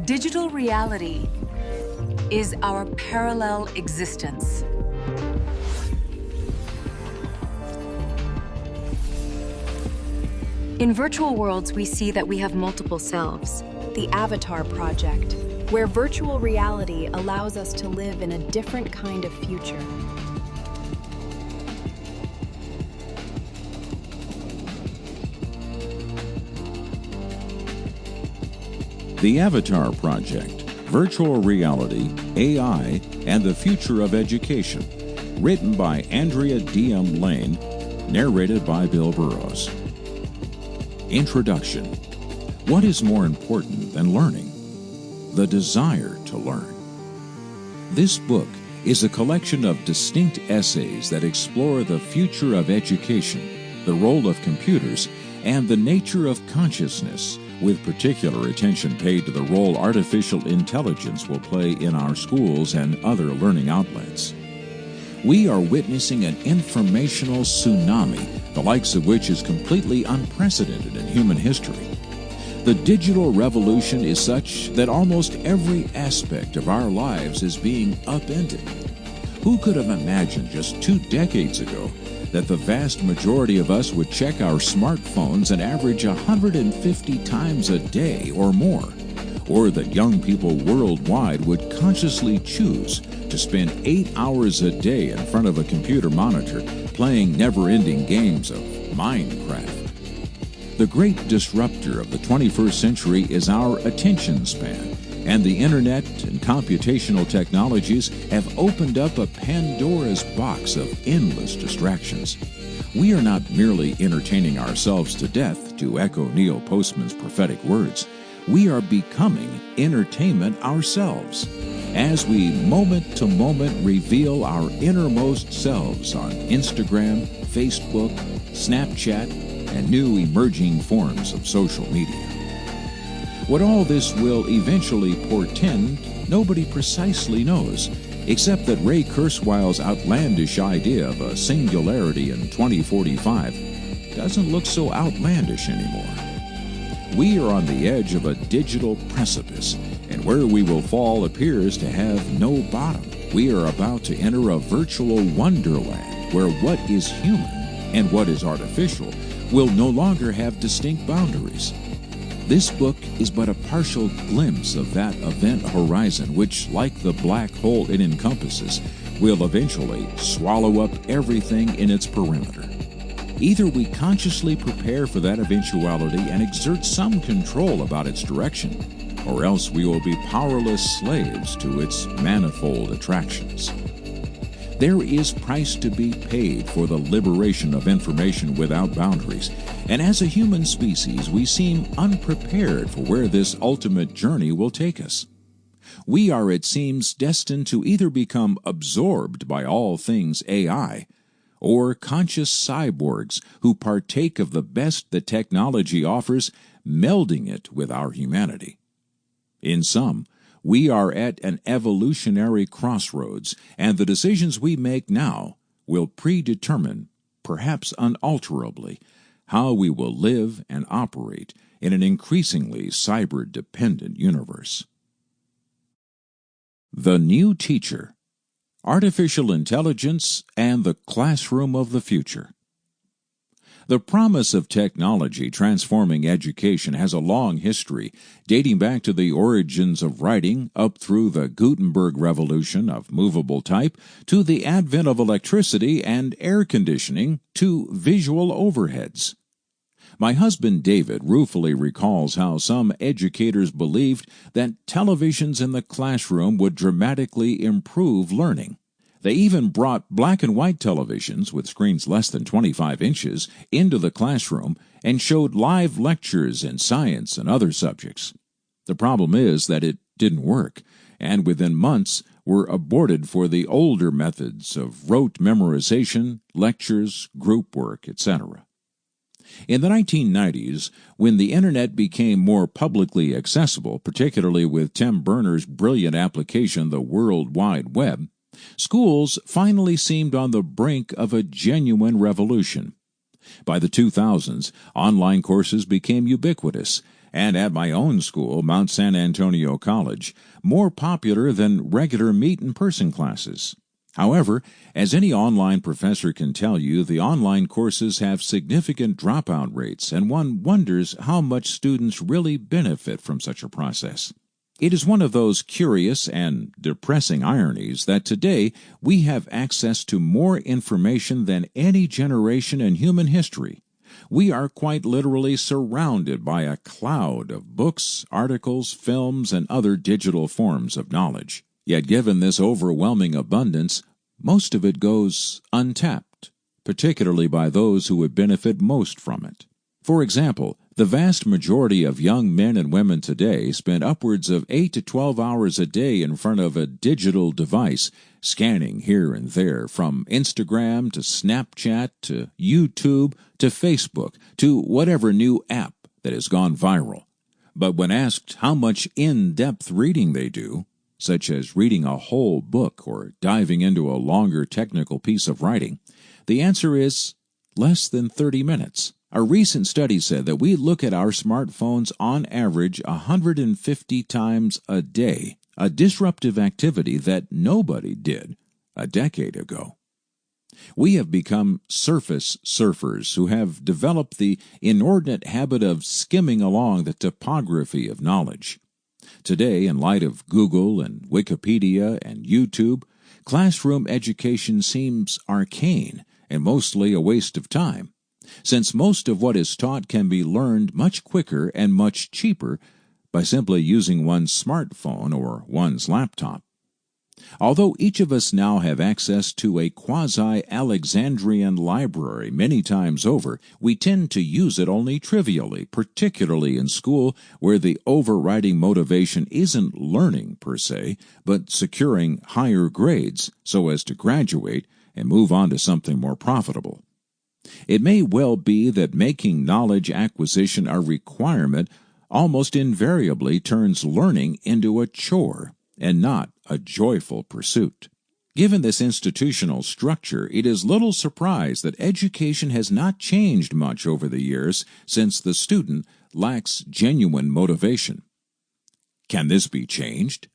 Digital reality is our parallel existence. In virtual worlds, we see that we have multiple selves. The Avatar Project, where virtual reality allows us to live in a different kind of future. The Avatar Project, Virtual Reality, AI, and the Future of Education. Written by Andrea D.M. Lane. Narrated by Bill Burrows. Introduction. What is more important than learning? The desire to learn. This book is a collection of distinct essays that explore the future of education, the role of computers, and the nature of consciousness, with particular attention paid to the role artificial intelligence will play in our schools and other learning outlets. We are witnessing an informational tsunami, the likes of which is completely unprecedented in human history. The digital revolution is such that almost every aspect of our lives is being upended. Who could have imagined just 2 decades ago that the vast majority of us would check our smartphones an average 150 times a day or more, or that young people worldwide would consciously choose to spend 8 hours a day in front of a computer monitor playing never-ending games of Minecraft. The great disruptor of the 21st century is our attention span, and the internet and computational technologies have opened up a Pandora's box of endless distractions. We are not merely entertaining ourselves to death, to echo Neil Postman's prophetic words. We are becoming entertainment ourselves, as we moment to moment reveal our innermost selves on Instagram, Facebook, Snapchat, and new emerging forms of social media. What all this will eventually portend, nobody precisely knows, except that Ray Kurzweil's outlandish idea of a singularity in 2045 doesn't look so outlandish anymore. We are on the edge of a digital precipice, and where we will fall appears to have no bottom. We are about to enter a virtual wonderland where what is human and what is artificial will no longer have distinct boundaries. This book is but a partial glimpse of that event horizon which, like the black hole it encompasses, will eventually swallow up everything in its perimeter. Either we consciously prepare for that eventuality and exert some control about its direction, or else we will be powerless slaves to its manifold attractions. There is price to be paid for the liberation of information without boundaries, and as a human species, we seem unprepared for where this ultimate journey will take us. We are, it seems, destined to either become absorbed by all things AI, or conscious cyborgs who partake of the best that technology offers, melding it with our humanity. In sum, we are at an evolutionary crossroads, and the decisions we make now will predetermine, perhaps unalterably, how we will live and operate in an increasingly cyber-dependent universe. The New Teacher: Artificial Intelligence and the Classroom of the Future. The promise of technology transforming education has a long history, dating back to the origins of writing up through the Gutenberg revolution of movable type, to the advent of electricity and air conditioning, to visual overheads. My husband David ruefully recalls how some educators believed that televisions in the classroom would dramatically improve learning. They even brought black and white televisions with screens less than 25 inches into the classroom and showed live lectures in science and other subjects. The problem is that it didn't work, and within months were aborted for the older methods of rote memorization, lectures, group work, etc. In the 1990s, when the Internet became more publicly accessible, particularly with Tim Berners' brilliant application, the World Wide Web, schools finally seemed on the brink of a genuine revolution. By the 2000s, online courses became ubiquitous, and at my own school, Mount San Antonio College, more popular than regular meet-in-person classes. However, as any online professor can tell you, the online courses have significant dropout rates, and one wonders how much students really benefit from such a process. It is one of those curious and depressing ironies that today we have access to more information than any generation in human history. We are quite literally surrounded by a cloud of books, articles, films, and other digital forms of knowledge. Yet given this overwhelming abundance, most of it goes untapped, particularly by those who would benefit most from it. For example, the vast majority of young men and women today spend upwards of 8 to 12 hours a day in front of a digital device, scanning here and there, from Instagram to Snapchat to YouTube to Facebook to whatever new app that has gone viral. But when asked how much in-depth reading they do, such as reading a whole book or diving into a longer technical piece of writing, the answer is less than 30 minutes. A recent study said that we look at our smartphones on average 150 times a day, a disruptive activity that nobody did a decade ago. We have become surface surfers who have developed the inordinate habit of skimming along the topography of knowledge. Today, in light of Google and Wikipedia and YouTube, classroom education seems arcane and mostly a waste of time, since most of what is taught can be learned much quicker and much cheaper by simply using one's smartphone or one's laptop. Although each of us now have access to a quasi-Alexandrian library many times over, we tend to use it only trivially, particularly in school, where the overriding motivation isn't learning per se, but securing higher grades so as to graduate and move on to something more profitable. It may well be that making knowledge acquisition a requirement almost invariably turns learning into a chore and not a joyful pursuit. Given this institutional structure, it is little surprise that education has not changed much over the years, since the student lacks genuine motivation. Can this be changed?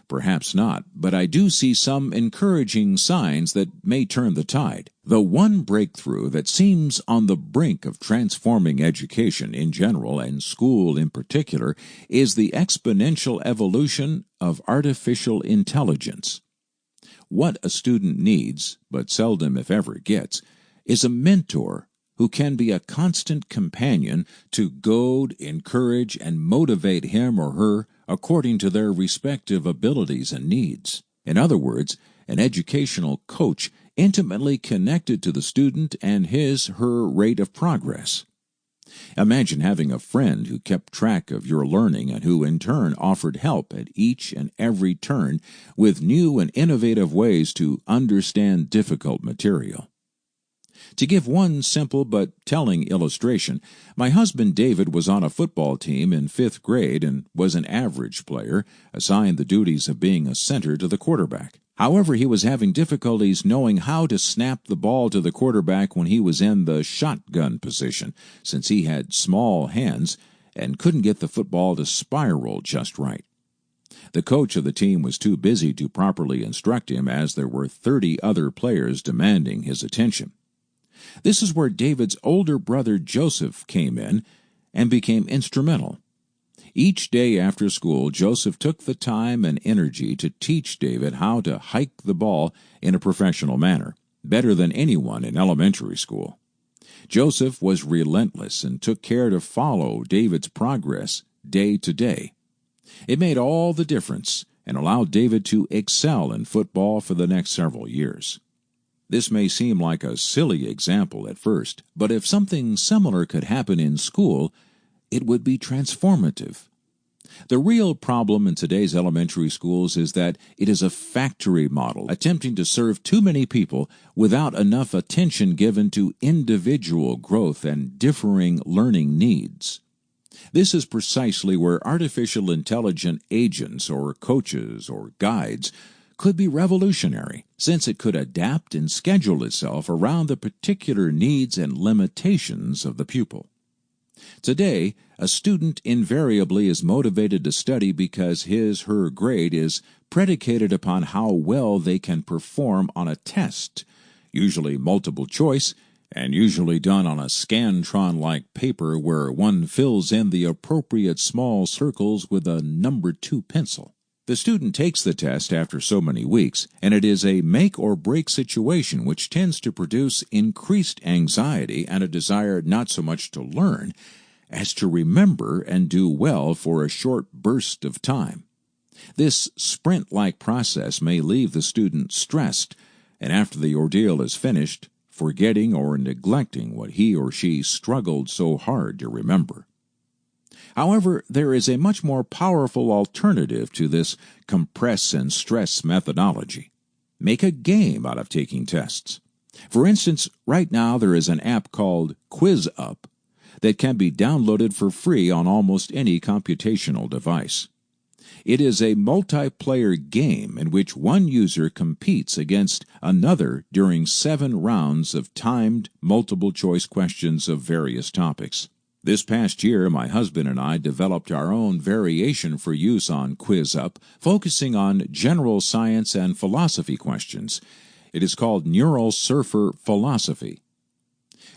Perhaps not, but I do see some encouraging signs that may turn the tide. The one breakthrough that seems on the brink of transforming education in general and school in particular is the exponential evolution of artificial intelligence. What a student needs, but seldom if ever gets, is a mentor who can be a constant companion to goad, encourage, and motivate him or her according to their respective abilities and needs. In other words, an educational coach intimately connected to the student and his/her rate of progress. Imagine having a friend who kept track of your learning and who in turn offered help at each and every turn with new and innovative ways to understand difficult material. To give one simple but telling illustration, my husband David was on a football team in 5th grade and was an average player, assigned the duties of being a center to the quarterback. However, he was having difficulties knowing how to snap the ball to the quarterback when he was in the shotgun position, since he had small hands and couldn't get the football to spiral just right. The coach of the team was too busy to properly instruct him, as there were 30 other players demanding his attention. This is where David's older brother Joseph came in and became instrumental. Each day after school, Joseph took the time and energy to teach David how to hike the ball in a professional manner, better than anyone in elementary school. Joseph was relentless and took care to follow David's progress day to day. It made all the difference and allowed David to excel in football for the next several years. This may seem like a silly example at first, but if something similar could happen in school, it would be transformative. The real problem in today's elementary schools is that it is a factory model, attempting to serve too many people without enough attention given to individual growth and differing learning needs. This is precisely where artificial intelligent agents or coaches or guides could be revolutionary, since it could adapt and schedule itself around the particular needs and limitations of the pupil. Today, a student invariably is motivated to study because his/her grade is predicated upon how well they can perform on a test, usually multiple choice, and usually done on a Scantron-like paper where one fills in the appropriate small circles with a number 2 pencil. The student takes the test after so many weeks, and it is a make-or-break situation which tends to produce increased anxiety and a desire not so much to learn as to remember and do well for a short burst of time. This sprint-like process may leave the student stressed, and after the ordeal is finished, forgetting or neglecting what he or she struggled so hard to remember. However, there is a much more powerful alternative to this compress and stress methodology. Make a game out of taking tests. For instance, right now there is an app called QuizUp that can be downloaded for free on almost any computational device. It is a multiplayer game in which one user competes against another during 7 rounds of timed multiple-choice questions of various topics. This past year, my husband and I developed our own variation for use on QuizUp, focusing on general science and philosophy questions. It is called Neural Surfer Philosophy.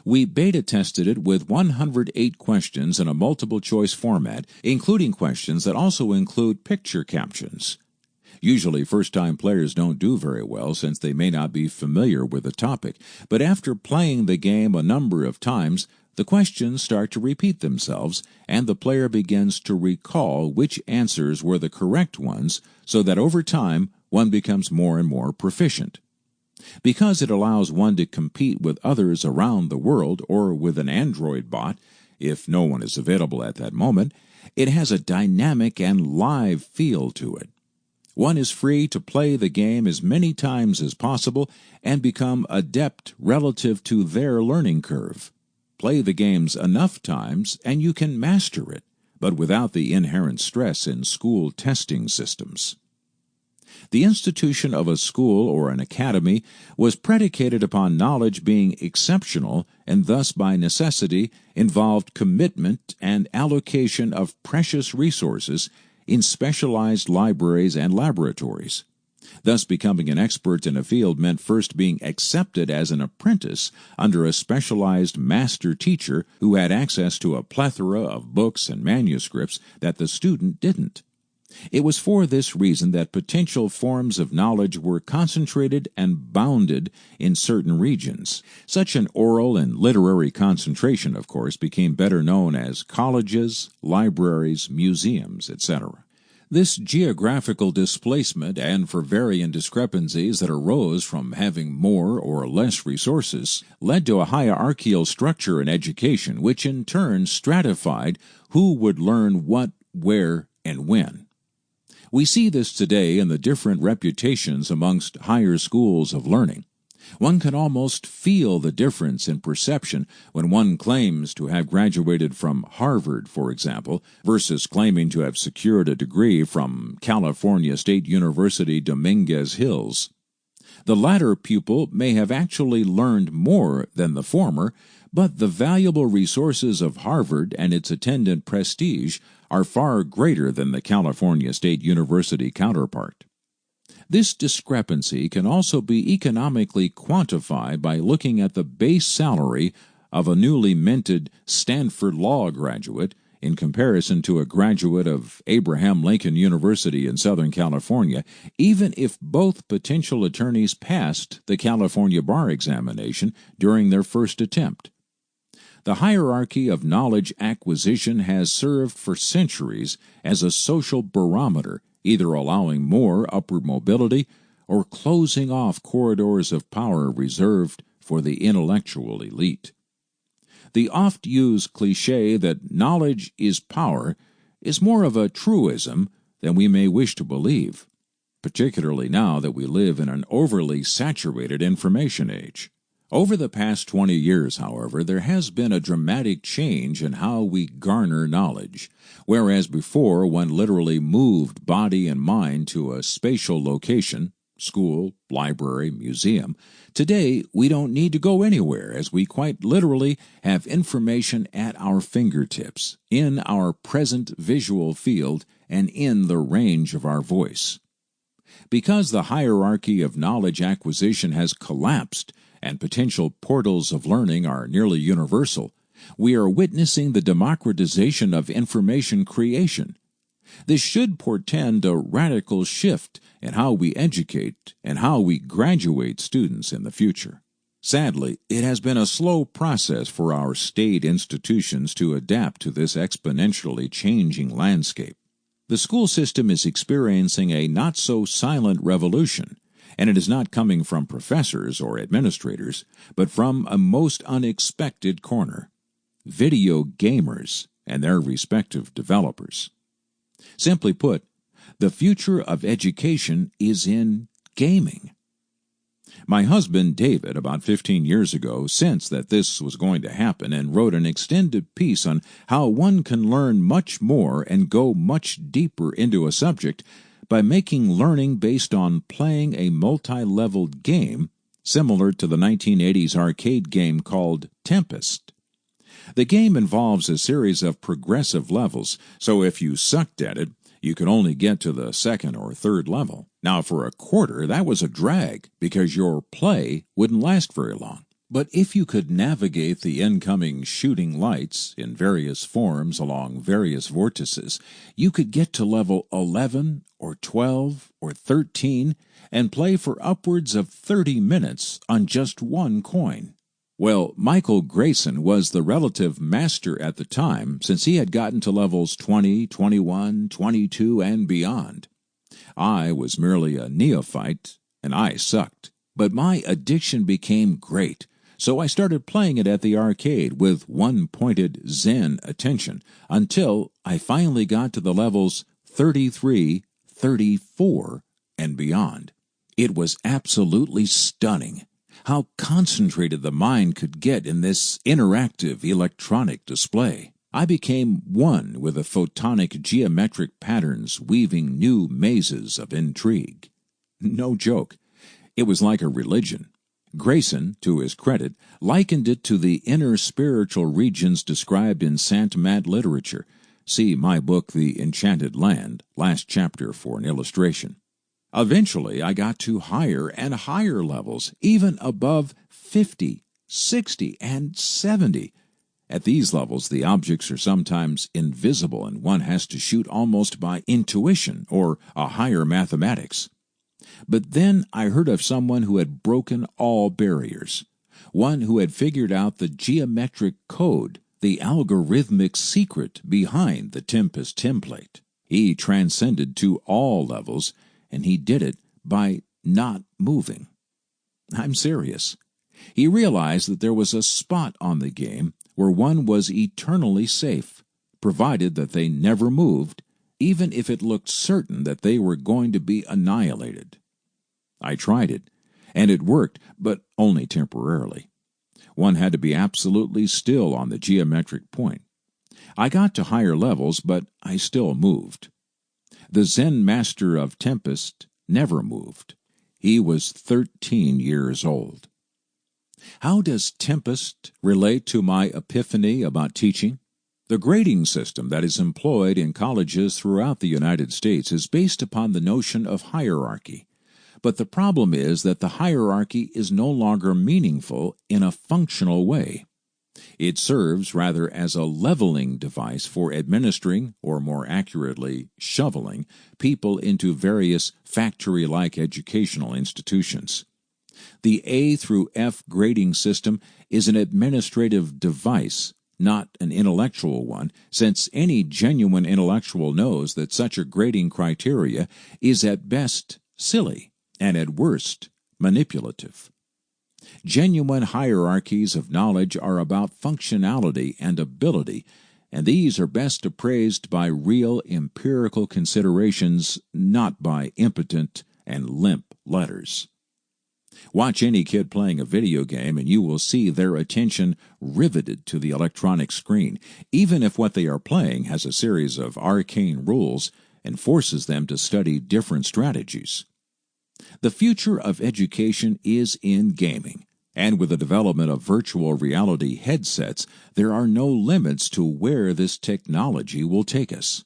We beta tested it with 108 questions in a multiple-choice format, including questions that also include picture captions. Usually, first-time players don't do very well since they may not be familiar with the topic, but after playing the game a number of times, the questions start to repeat themselves, and the player begins to recall which answers were the correct ones, so that over time one becomes more and more proficient. Because it allows one to compete with others around the world or with an Android bot, if no one is available at that moment, it has a dynamic and live feel to it. One is free to play the game as many times as possible and become adept relative to their learning curve. Play the games enough times and you can master it, but without the inherent stress in school testing systems. The institution of a school or an academy was predicated upon knowledge being exceptional and thus by necessity involved commitment and allocation of precious resources in specialized libraries and laboratories. Thus, becoming an expert in a field meant first being accepted as an apprentice under a specialized master teacher who had access to a plethora of books and manuscripts that the student didn't. It was for this reason that potential forms of knowledge were concentrated and bounded in certain regions. Such an oral and literary concentration, of course, became better known as colleges, libraries, museums, etc. This geographical displacement and for variant discrepancies that arose from having more or less resources led to a hierarchical structure in education, which in turn stratified who would learn what, where, and when. We see this today in the different reputations amongst higher schools of learning. One can almost feel the difference in perception when one claims to have graduated from Harvard, for example, versus claiming to have secured a degree from California State University Dominguez Hills. The latter pupil may have actually learned more than the former, but the valuable resources of Harvard and its attendant prestige are far greater than the California State University counterpart. This discrepancy can also be economically quantified by looking at the base salary of a newly minted Stanford Law graduate in comparison to a graduate of Abraham Lincoln University in Southern California, even if both potential attorneys passed the California bar examination during their first attempt. The hierarchy of knowledge acquisition has served for centuries as a social barometer, either allowing more upward mobility or closing off corridors of power reserved for the intellectual elite. The oft-used cliché that knowledge is power is more of a truism than we may wish to believe, particularly now that we live in an overly saturated information age. Over the past 20 years, however, there has been a dramatic change in how we garner knowledge. Whereas before one literally moved body and mind to a spatial location, school, library, museum. Today, we don't need to go anywhere, as we quite literally have information at our fingertips, in our present visual field, and in the range of our voice. Because the hierarchy of knowledge acquisition has collapsed and potential portals of learning are nearly universal, we are witnessing the democratization of information creation. This should portend a radical shift in how we educate and how we graduate students in the future. Sadly, it has been a slow process for our state institutions to adapt to this exponentially changing landscape. The school system is experiencing a not-so-silent revolution, and it is not coming from professors or administrators, but from a most unexpected corner: video gamers and their respective developers. Simply put, the future of education is in gaming. My husband, David, about 15 years ago, sensed that this was going to happen and wrote an extended piece on how one can learn much more and go much deeper into a subject by making learning based on playing a multi-leveled game similar to the 1980s arcade game called Tempest. The game involves a series of progressive levels, so if you sucked at it, you could only get to the second or third level. Now, for a quarter, that was a drag, because your play wouldn't last very long. But if you could navigate the incoming shooting lights in various forms along various vortices, you could get to level 11 or 12 or 13 and play for upwards of 30 minutes on just one coin. Well, Michael Grayson was the relative master at the time, since he had gotten to levels 20, 21, 22, and beyond. I was merely a neophyte, and I sucked. But my addiction became great, so I started playing it at the arcade with one-pointed Zen attention, until I finally got to the levels 33, 34, and beyond. It was absolutely stunning how concentrated the mind could get in this interactive electronic display. I became one with the photonic geometric patterns weaving new mazes of intrigue. No joke. It was like a religion. Grayson, to his credit, likened it to the inner spiritual regions described in Sant Mat literature. See my book, The Enchanted Land, last chapter for an illustration. Eventually, I got to higher and higher levels, even above 50, 60, and 70. At these levels, the objects are sometimes invisible, and one has to shoot almost by intuition or a higher mathematics. But then I heard of someone who had broken all barriers, one who had figured out the geometric code, the algorithmic secret behind the Tempest template. He transcended to all levels, and he did it by not moving. I'm serious. He realized that there was a spot on the game where one was eternally safe, provided that they never moved, even if it looked certain that they were going to be annihilated. I tried it, and it worked, but only temporarily. One had to be absolutely still on the geometric point. I got to higher levels, but I still moved. The Zen master of Tempest never moved. He was 13 years old. How does Tempest relate to my epiphany about teaching? The grading system that is employed in colleges throughout the United States is based upon the notion of hierarchy. But the problem is that the hierarchy is no longer meaningful in a functional way. It serves rather as a leveling device for administering, or more accurately, shoveling, people into various factory-like educational institutions. The A through F grading system is an administrative device, not an intellectual one, since any genuine intellectual knows that such a grading criteria is at best silly and at worst manipulative. Genuine hierarchies of knowledge are about functionality and ability, and these are best appraised by real empirical considerations, not by impotent and limp letters. Watch any kid playing a video game and you will see their attention riveted to the electronic screen, even if what they are playing has a series of arcane rules and forces them to study different strategies. The future of education is in gaming, and with the development of virtual reality headsets, there are no limits to where this technology will take us.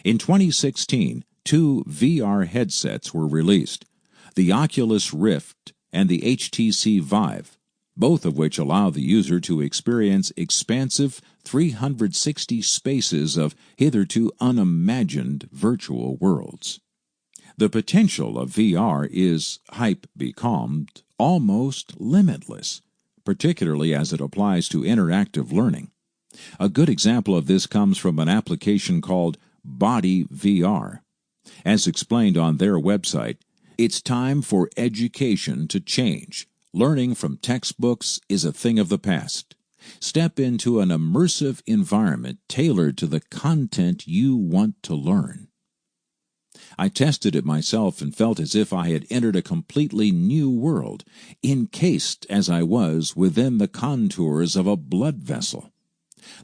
In 2016, two VR headsets were released, the Oculus Rift and the HTC Vive, both of which allow the user to experience expansive 360 spaces of hitherto unimagined virtual worlds. The potential of VR is, hype be calmed, almost limitless, particularly as it applies to interactive learning. A good example of this comes from an application called Body VR. As explained on their website, it's time for education to change. Learning from textbooks is a thing of the past. Step into an immersive environment tailored to the content you want to learn. I tested it myself and felt as if I had entered a completely new world, encased as I was within the contours of a blood vessel.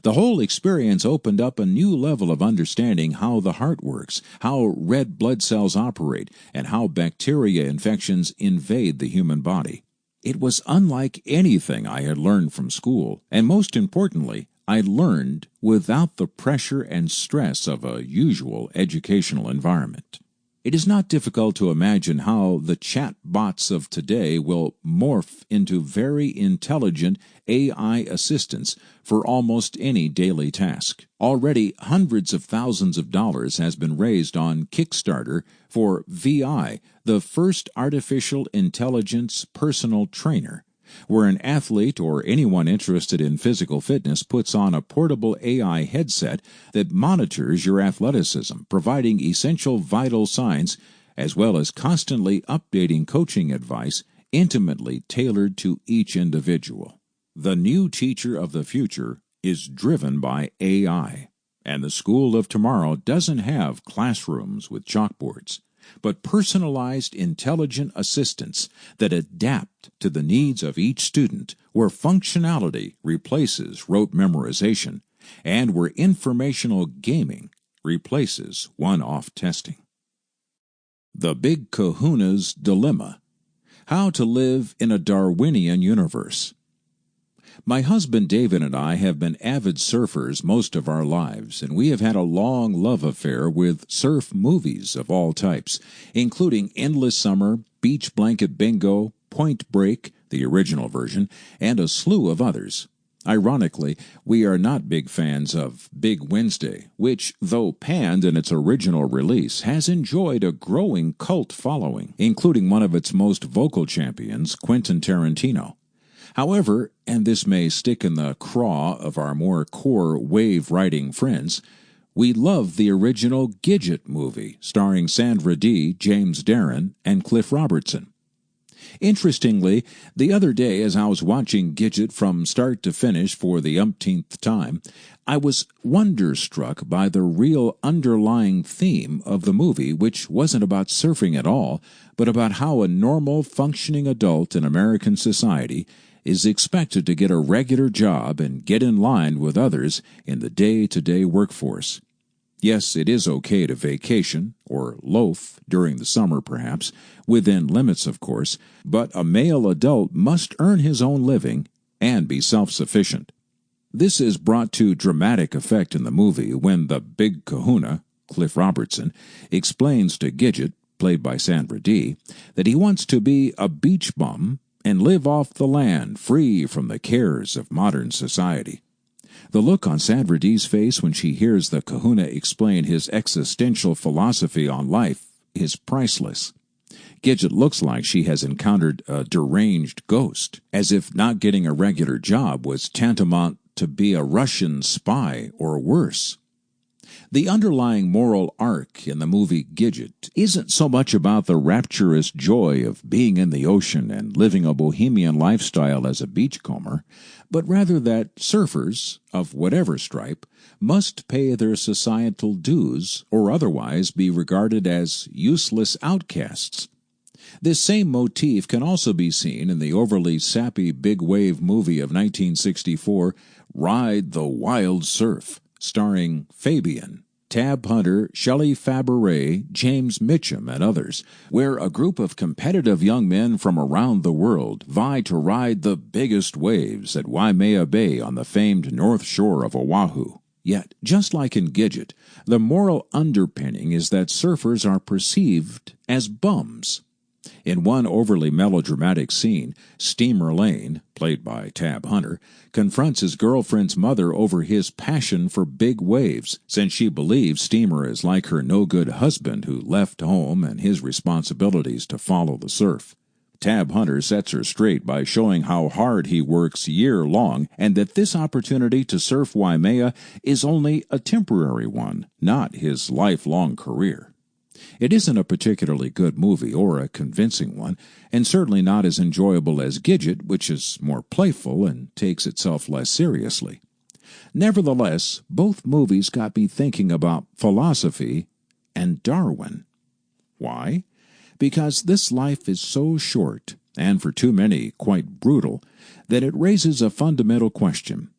The whole experience opened up a new level of understanding how the heart works, how red blood cells operate, and how bacteria infections invade the human body. It was unlike anything I had learned from school, and most importantly, I learned without the pressure and stress of a usual educational environment. It is not difficult to imagine how the chat bots of today will morph into very intelligent AI assistants for almost any daily task. Already, hundreds of thousands of dollars has been raised on Kickstarter for VI, the first artificial intelligence personal trainer, where an athlete or anyone interested in physical fitness puts on a portable AI headset that monitors your athleticism, providing essential vital signs as well as constantly updating coaching advice intimately tailored to each individual. The new teacher of the future is driven by AI, and the school of tomorrow doesn't have classrooms with chalkboards, but personalized intelligent assistants that adapt to the needs of each student, where functionality replaces rote memorization and where informational gaming replaces one-off testing. The Big Kahuna's Dilemma: How to Live in a Darwinian Universe. My husband David and I have been avid surfers most of our lives, and we have had a long love affair with surf movies of all types, including Endless Summer, Beach Blanket Bingo, Point Break, the original version, and a slew of others. Ironically, we are not big fans of Big Wednesday, which, though panned in its original release, has enjoyed a growing cult following, including one of its most vocal champions, Quentin Tarantino. However, and this may stick in the craw of our more core wave-riding friends, we love the original Gidget movie starring Sandra Dee, James Darren, and Cliff Robertson. Interestingly, the other day as I was watching Gidget from start to finish for the umpteenth time, I was wonderstruck by the real underlying theme of the movie, which wasn't about surfing at all, but about how a normal, functioning adult in American society is expected to get a regular job and get in line with others in the day-to-day workforce. Yes, it is okay to vacation, or loaf during the summer perhaps, within limits of course, but a male adult must earn his own living and be self-sufficient. This is brought to dramatic effect in the movie when the Big Kahuna, Cliff Robertson, explains to Gidget, played by Sandra Dee, that he wants to be a beach bum and live off the land, free from the cares of modern society. The look on Sandra Dee's face when she hears the Kahuna explain his existential philosophy on life is priceless. Gidget looks like she has encountered a deranged ghost, as if not getting a regular job was tantamount to be a Russian spy or worse. The underlying moral arc in the movie Gidget isn't so much about the rapturous joy of being in the ocean and living a bohemian lifestyle as a beachcomber, but rather that surfers, of whatever stripe, must pay their societal dues or otherwise be regarded as useless outcasts. This same motif can also be seen in the overly sappy big wave movie of 1964, Ride the Wild Surf, starring Fabian, Tab Hunter, Shelley Fabaret, James Mitchum, and others, where a group of competitive young men from around the world vie to ride the biggest waves at Waimea Bay on the famed north shore of Oahu. Yet, just like in Gidget, the moral underpinning is that surfers are perceived as bums. In one overly melodramatic scene, Steamer Lane, played by Tab Hunter, confronts his girlfriend's mother over his passion for big waves, since she believes Steamer is like her no-good husband who left home and his responsibilities to follow the surf. Tab Hunter sets her straight by showing how hard he works year-long and that this opportunity to surf Waimea is only a temporary one, not his lifelong career. It isn't a particularly good movie or a convincing one, and certainly not as enjoyable as Gidget, which is more playful and takes itself less seriously. Nevertheless, both movies got me thinking about philosophy and Darwin. Why? Because this life is so short, and for too many quite brutal, that it raises a fundamental question.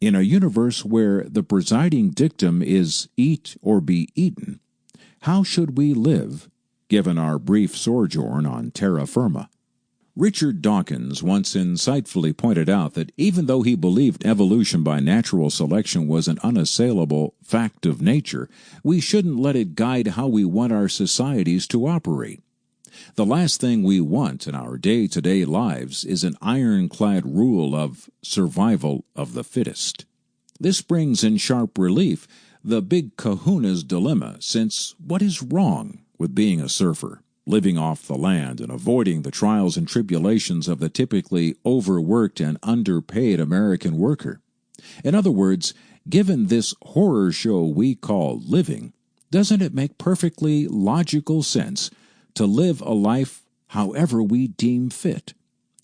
In a universe where the presiding dictum is eat or be eaten, how should we live, given our brief sojourn on terra firma? Richard Dawkins once insightfully pointed out that even though he believed evolution by natural selection was an unassailable fact of nature, we shouldn't let it guide how we want our societies to operate. The last thing we want in our day-to-day lives is an ironclad rule of survival of the fittest. This brings in sharp relief the big kahuna's dilemma, since what is wrong with being a surfer, living off the land and avoiding the trials and tribulations of the typically overworked and underpaid American worker? In other words, given this horror show we call living, doesn't it make perfectly logical sense to live a life however we deem fit,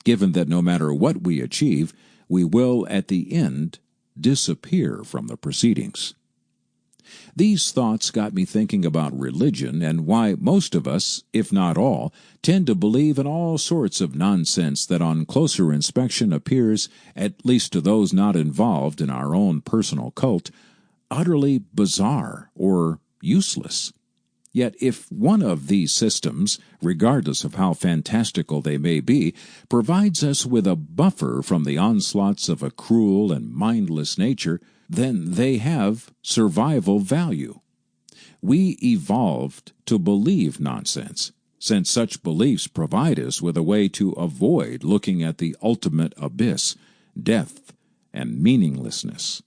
given that no matter what we achieve, we will at the end disappear from the proceedings? These thoughts got me thinking about religion and why most of us, if not all, tend to believe in all sorts of nonsense that on closer inspection appears, at least to those not involved in our own personal cult, utterly bizarre or useless. Yet if one of these systems, regardless of how fantastical they may be, provides us with a buffer from the onslaughts of a cruel and mindless nature, then they have survival value. We evolved to believe nonsense, since such beliefs provide us with a way to avoid looking at the ultimate abyss, death and meaninglessness.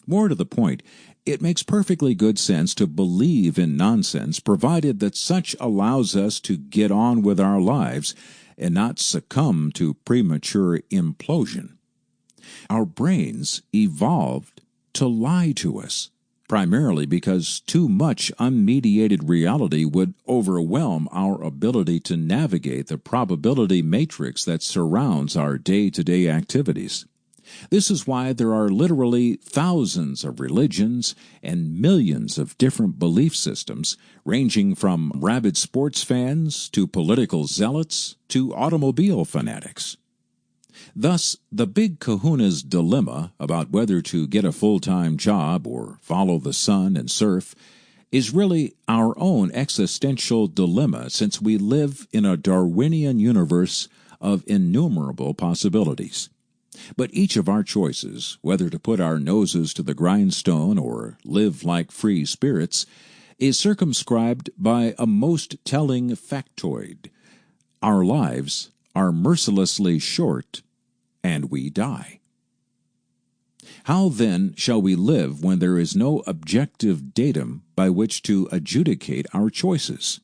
More to the point, it makes perfectly good sense to believe in nonsense, provided that such allows us to get on with our lives and not succumb to premature implosion. Our brains evolved to lie to us, primarily because too much unmediated reality would overwhelm our ability to navigate the probability matrix that surrounds our day-to-day activities. This is why there are literally thousands of religions and millions of different belief systems, ranging from rabid sports fans to political zealots to automobile fanatics. Thus, the big kahuna's dilemma about whether to get a full-time job or follow the sun and surf is really our own existential dilemma, since we live in a Darwinian universe of innumerable possibilities. But each of our choices, whether to put our noses to the grindstone or live like free spirits, is circumscribed by a most telling factoid. Our lives are mercilessly short, and we die. How then shall we live when there is no objective datum by which to adjudicate our choices?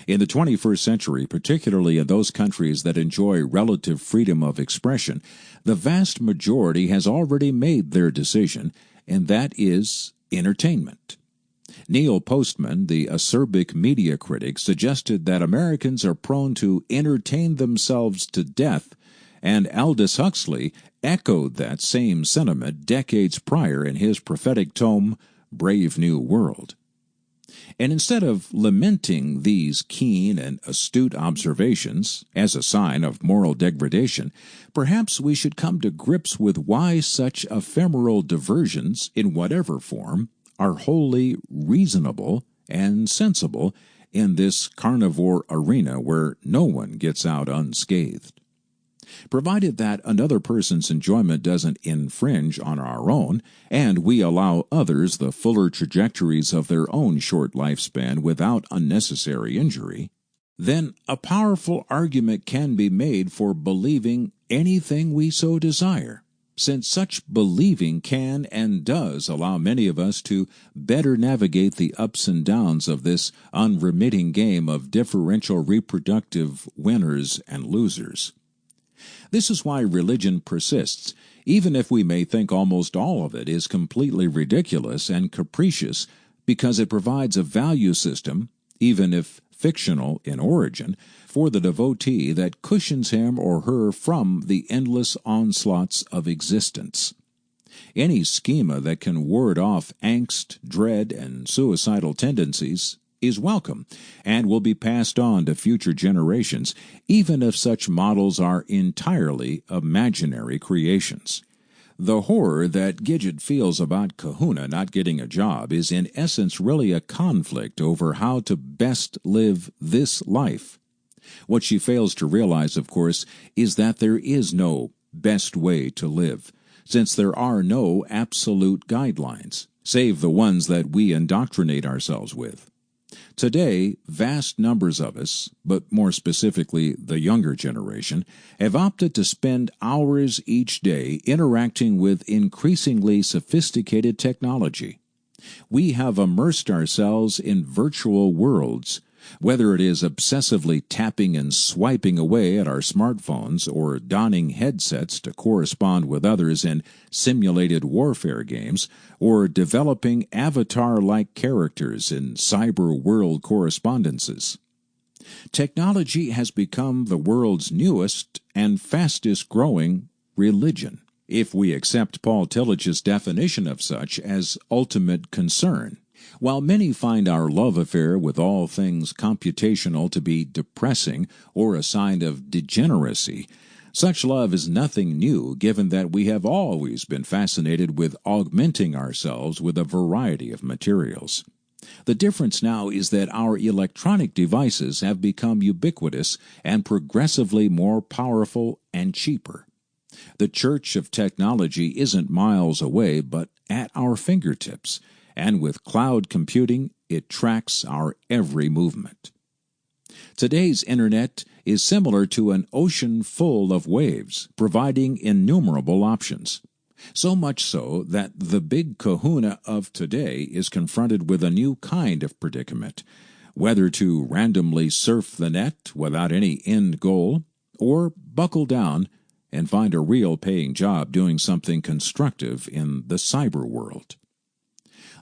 In the 21st century, particularly in those countries that enjoy relative freedom of expression, the vast majority has already made their decision, and that is entertainment. Neil Postman, the acerbic media critic, suggested that Americans are prone to entertain themselves to death, and Aldous Huxley echoed that same sentiment decades prior in his prophetic tome, Brave New World. And instead of lamenting these keen and astute observations as a sign of moral degradation, perhaps we should come to grips with why such ephemeral diversions, in whatever form, are wholly reasonable and sensible in this carnivore arena where no one gets out unscathed. Provided that another person's enjoyment doesn't infringe on our own, and we allow others the fuller trajectories of their own short lifespan without unnecessary injury, then a powerful argument can be made for believing anything we so desire, since such believing can and does allow many of us to better navigate the ups and downs of this unremitting game of differential reproductive winners and losers. This is why religion persists, even if we may think almost all of it is completely ridiculous and capricious, because it provides a value system, even if fictional in origin, for the devotee that cushions him or her from the endless onslaughts of existence. Any schema that can ward off angst, dread, and suicidal tendencies is welcome and will be passed on to future generations, even if such models are entirely imaginary creations. The horror that Gidget feels about Kahuna not getting a job is in essence really a conflict over how to best live this life. What she fails to realize, of course, is that there is no best way to live, since there are no absolute guidelines, save the ones that we indoctrinate ourselves with. Today, vast numbers of us, but more specifically the younger generation, have opted to spend hours each day interacting with increasingly sophisticated technology. We have immersed ourselves in virtual worlds, whether it is obsessively tapping and swiping away at our smartphones or donning headsets to correspond with others in simulated warfare games, or developing avatar-like characters in cyber world correspondences. Technology has become the world's newest and fastest-growing religion, if we accept Paul Tillich's definition of such as ultimate concern. While many find our love affair with all things computational to be depressing or a sign of degeneracy, such love is nothing new given that we have always been fascinated with augmenting ourselves with a variety of materials. The difference now is that our electronic devices have become ubiquitous and progressively more powerful and cheaper. The church of technology isn't miles away, but at our fingertips, and with cloud computing, it tracks our every movement. Today's Internet is similar to an ocean full of waves, providing innumerable options. So much so that the big kahuna of today is confronted with a new kind of predicament, whether to randomly surf the net without any end goal, or buckle down and find a real paying job doing something constructive in the cyber world.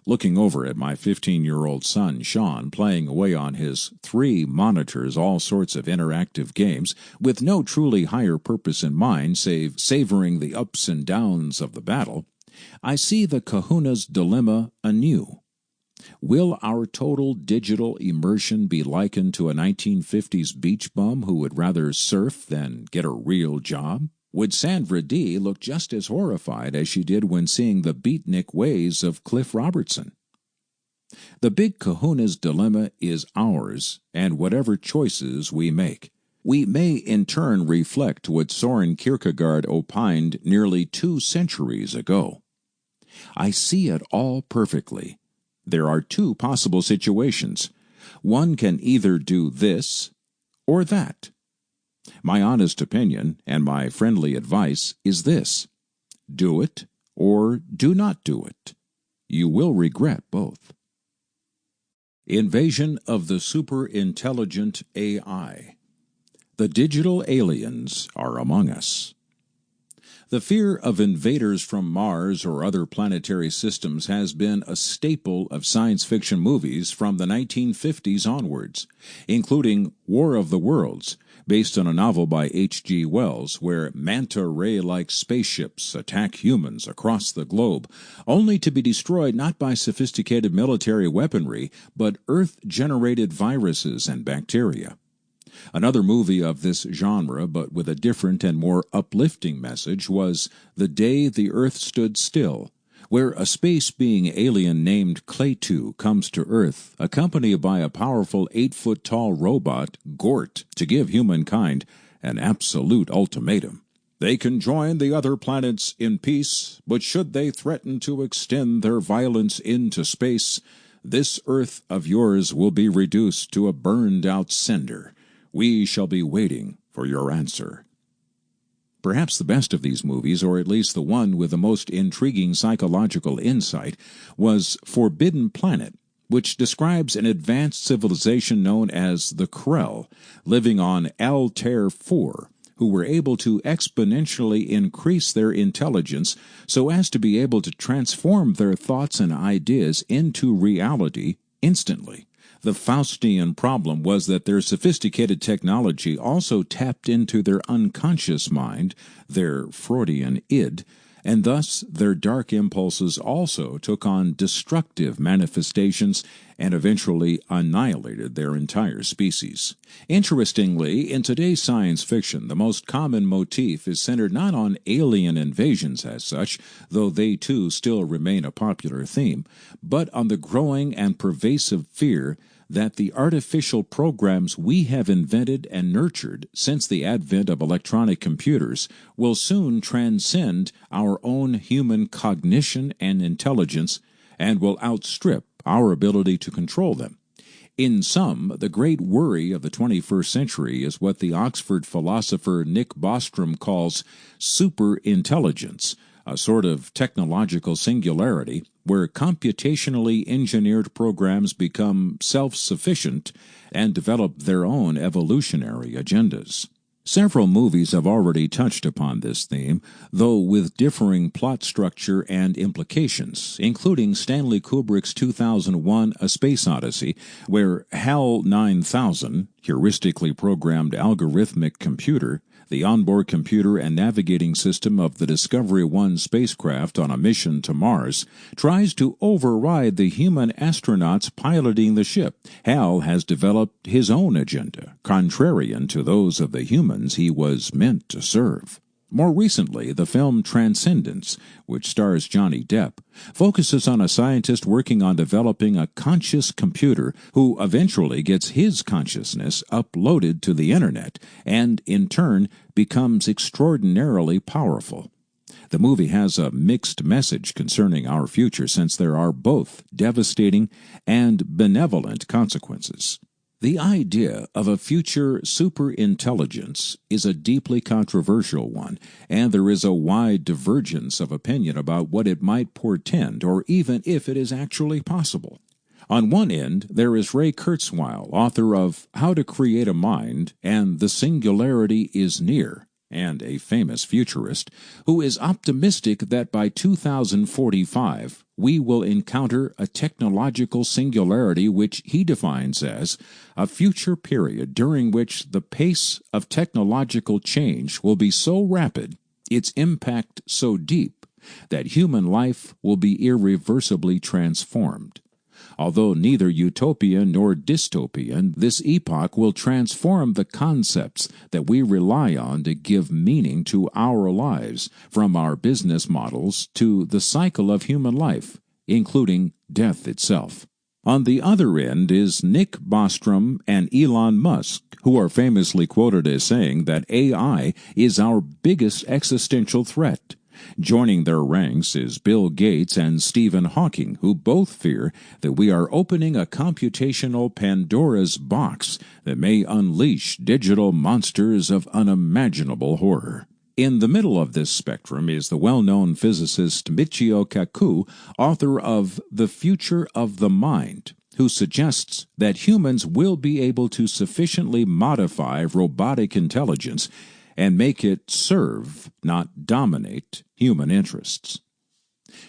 Looking over at my 15-year-old son, Sean, playing away on his 3 monitors all sorts of interactive games with no truly higher purpose in mind save savoring the ups and downs of the battle, I see the kahuna's dilemma anew. Will our total digital immersion be likened to a 1950s beach bum who would rather surf than get a real job? Would Sandra Dee look just as horrified as she did when seeing the beatnik ways of Cliff Robertson? The big kahuna's dilemma is ours, and whatever choices we make. We may in turn reflect what Soren Kierkegaard opined nearly 2 centuries ago. I see it all perfectly. There are 2 possible situations. One can either do this or that. My honest opinion and my friendly advice is this: do it or do not do it. You will regret both. Invasion of the Superintelligent AI. The digital aliens are among us. The fear of invaders from Mars or other planetary systems has been a staple of science fiction movies from the 1950s onwards, including War of the Worlds, based on a novel by H.G. Wells, where manta ray-like spaceships attack humans across the globe, only to be destroyed not by sophisticated military weaponry, but Earth-generated viruses and bacteria. Another movie of this genre, but with a different and more uplifting message, was The Day the Earth Stood Still, where a space-being alien named Claytu comes to Earth, accompanied by a powerful 8-foot-tall robot, Gort, to give humankind an absolute ultimatum. They can join the other planets in peace, but should they threaten to extend their violence into space, this Earth of yours will be reduced to a burned-out cinder. We shall be waiting for your answer. Perhaps the best of these movies, or at least the one with the most intriguing psychological insight, was Forbidden Planet, which describes an advanced civilization known as the Krell, living on Altair 4, who were able to exponentially increase their intelligence so as to be able to transform their thoughts and ideas into reality instantly. The Faustian problem was that their sophisticated technology also tapped into their unconscious mind, their Freudian id, and thus their dark impulses also took on destructive manifestations and eventually annihilated their entire species. Interestingly, in today's science fiction, the most common motif is centered not on alien invasions as such, though they too still remain a popular theme, but on the growing and pervasive fear that the artificial programs we have invented and nurtured since the advent of electronic computers will soon transcend our own human cognition and intelligence and will outstrip our ability to control them. In sum, the great worry of the 21st century is what the Oxford philosopher Nick Bostrom calls superintelligence, a sort of technological singularity where computationally engineered programs become self-sufficient and develop their own evolutionary agendas. Several movies have already touched upon this theme, though with differing plot structure and implications, including Stanley Kubrick's 2001 A Space Odyssey, where HAL 9000, heuristically programmed algorithmic computer, the onboard computer and navigating system of the Discovery 1 spacecraft on a mission to Mars, tries to override the human astronauts piloting the ship. Hal has developed his own agenda, contrarian to those of the humans he was meant to serve. More recently, the film Transcendence, which stars Johnny Depp, focuses on a scientist working on developing a conscious computer who eventually gets his consciousness uploaded to the internet and, in turn, becomes extraordinarily powerful. The movie has a mixed message concerning our future since there are both devastating and benevolent consequences. The idea of a future superintelligence is a deeply controversial one, and there is a wide divergence of opinion about what it might portend or even if it is actually possible. On one end, there is Ray Kurzweil, author of How to Create a Mind and The Singularity is Near, and a famous futurist, who is optimistic that by 2045 we will encounter a technological singularity which he defines as a future period during which the pace of technological change will be so rapid, its impact so deep, that human life will be irreversibly transformed. Although neither utopian nor dystopian, this epoch will transform the concepts that we rely on to give meaning to our lives, from our business models to the cycle of human life, including death itself. On the other end is Nick Bostrom and Elon Musk, who are famously quoted as saying that AI is our biggest existential threat. Joining their ranks is Bill Gates and Stephen Hawking, who both fear that we are opening a computational Pandora's box that may unleash digital monsters of unimaginable horror. In the middle of this spectrum is the well-known physicist Michio Kaku, author of The Future of the Mind, who suggests that humans will be able to sufficiently modify robotic intelligence and make it serve, not dominate, human interests.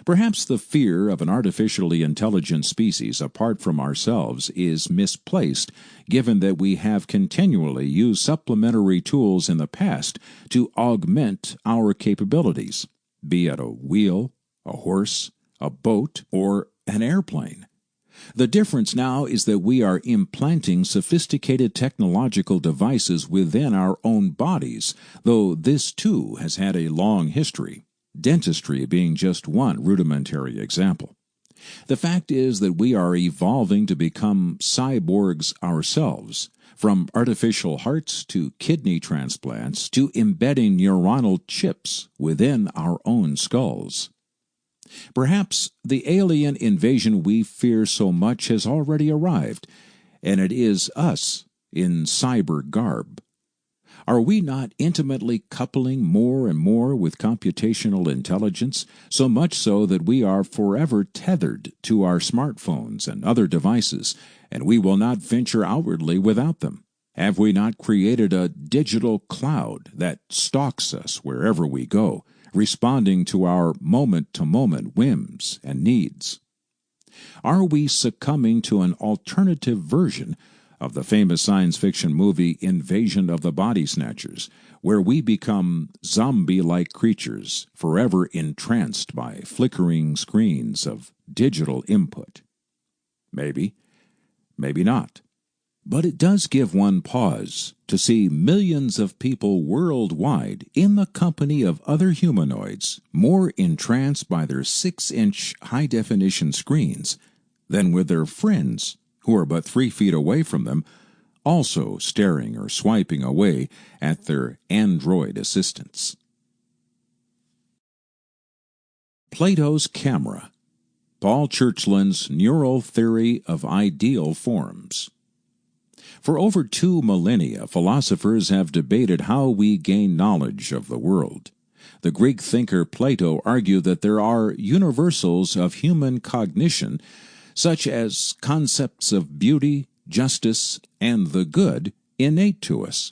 Perhaps the fear of an artificially intelligent species apart from ourselves is misplaced, given that we have continually used supplementary tools in the past to augment our capabilities, be it a wheel, a horse, a boat, or an airplane. The difference now is that we are implanting sophisticated technological devices within our own bodies, though this too has had a long history. dentistry being just one rudimentary example. The fact is that we are evolving to become cyborgs ourselves, from artificial hearts to kidney transplants to embedding neuronal chips within our own skulls. Perhaps the alien invasion we fear so much has already arrived, and it is us in cyber garb. Are we not intimately coupling more and more with computational intelligence, so much so that we are forever tethered to our smartphones and other devices, and we will not venture outwardly without them? Have we not created a digital cloud that stalks us wherever we go, responding to our moment-to-moment whims and needs? Are we succumbing to an alternative version of the famous science fiction movie Invasion of the Body Snatchers, where we become zombie-like creatures, forever entranced by flickering screens of digital input? Maybe, maybe not. But it does give one pause to see millions of people worldwide in the company of other humanoids more entranced by their 6-inch high-definition screens than with their friends who are but 3 feet away from them, also staring or swiping away at their android assistants. Plato's Camera. Paul Churchland's Neural Theory of Ideal Forms. For over 2 millennia, philosophers have debated how we gain knowledge of the world. The Greek thinker Plato argued that there are universals of human cognition, such as concepts of beauty, justice, and the good, innate to us.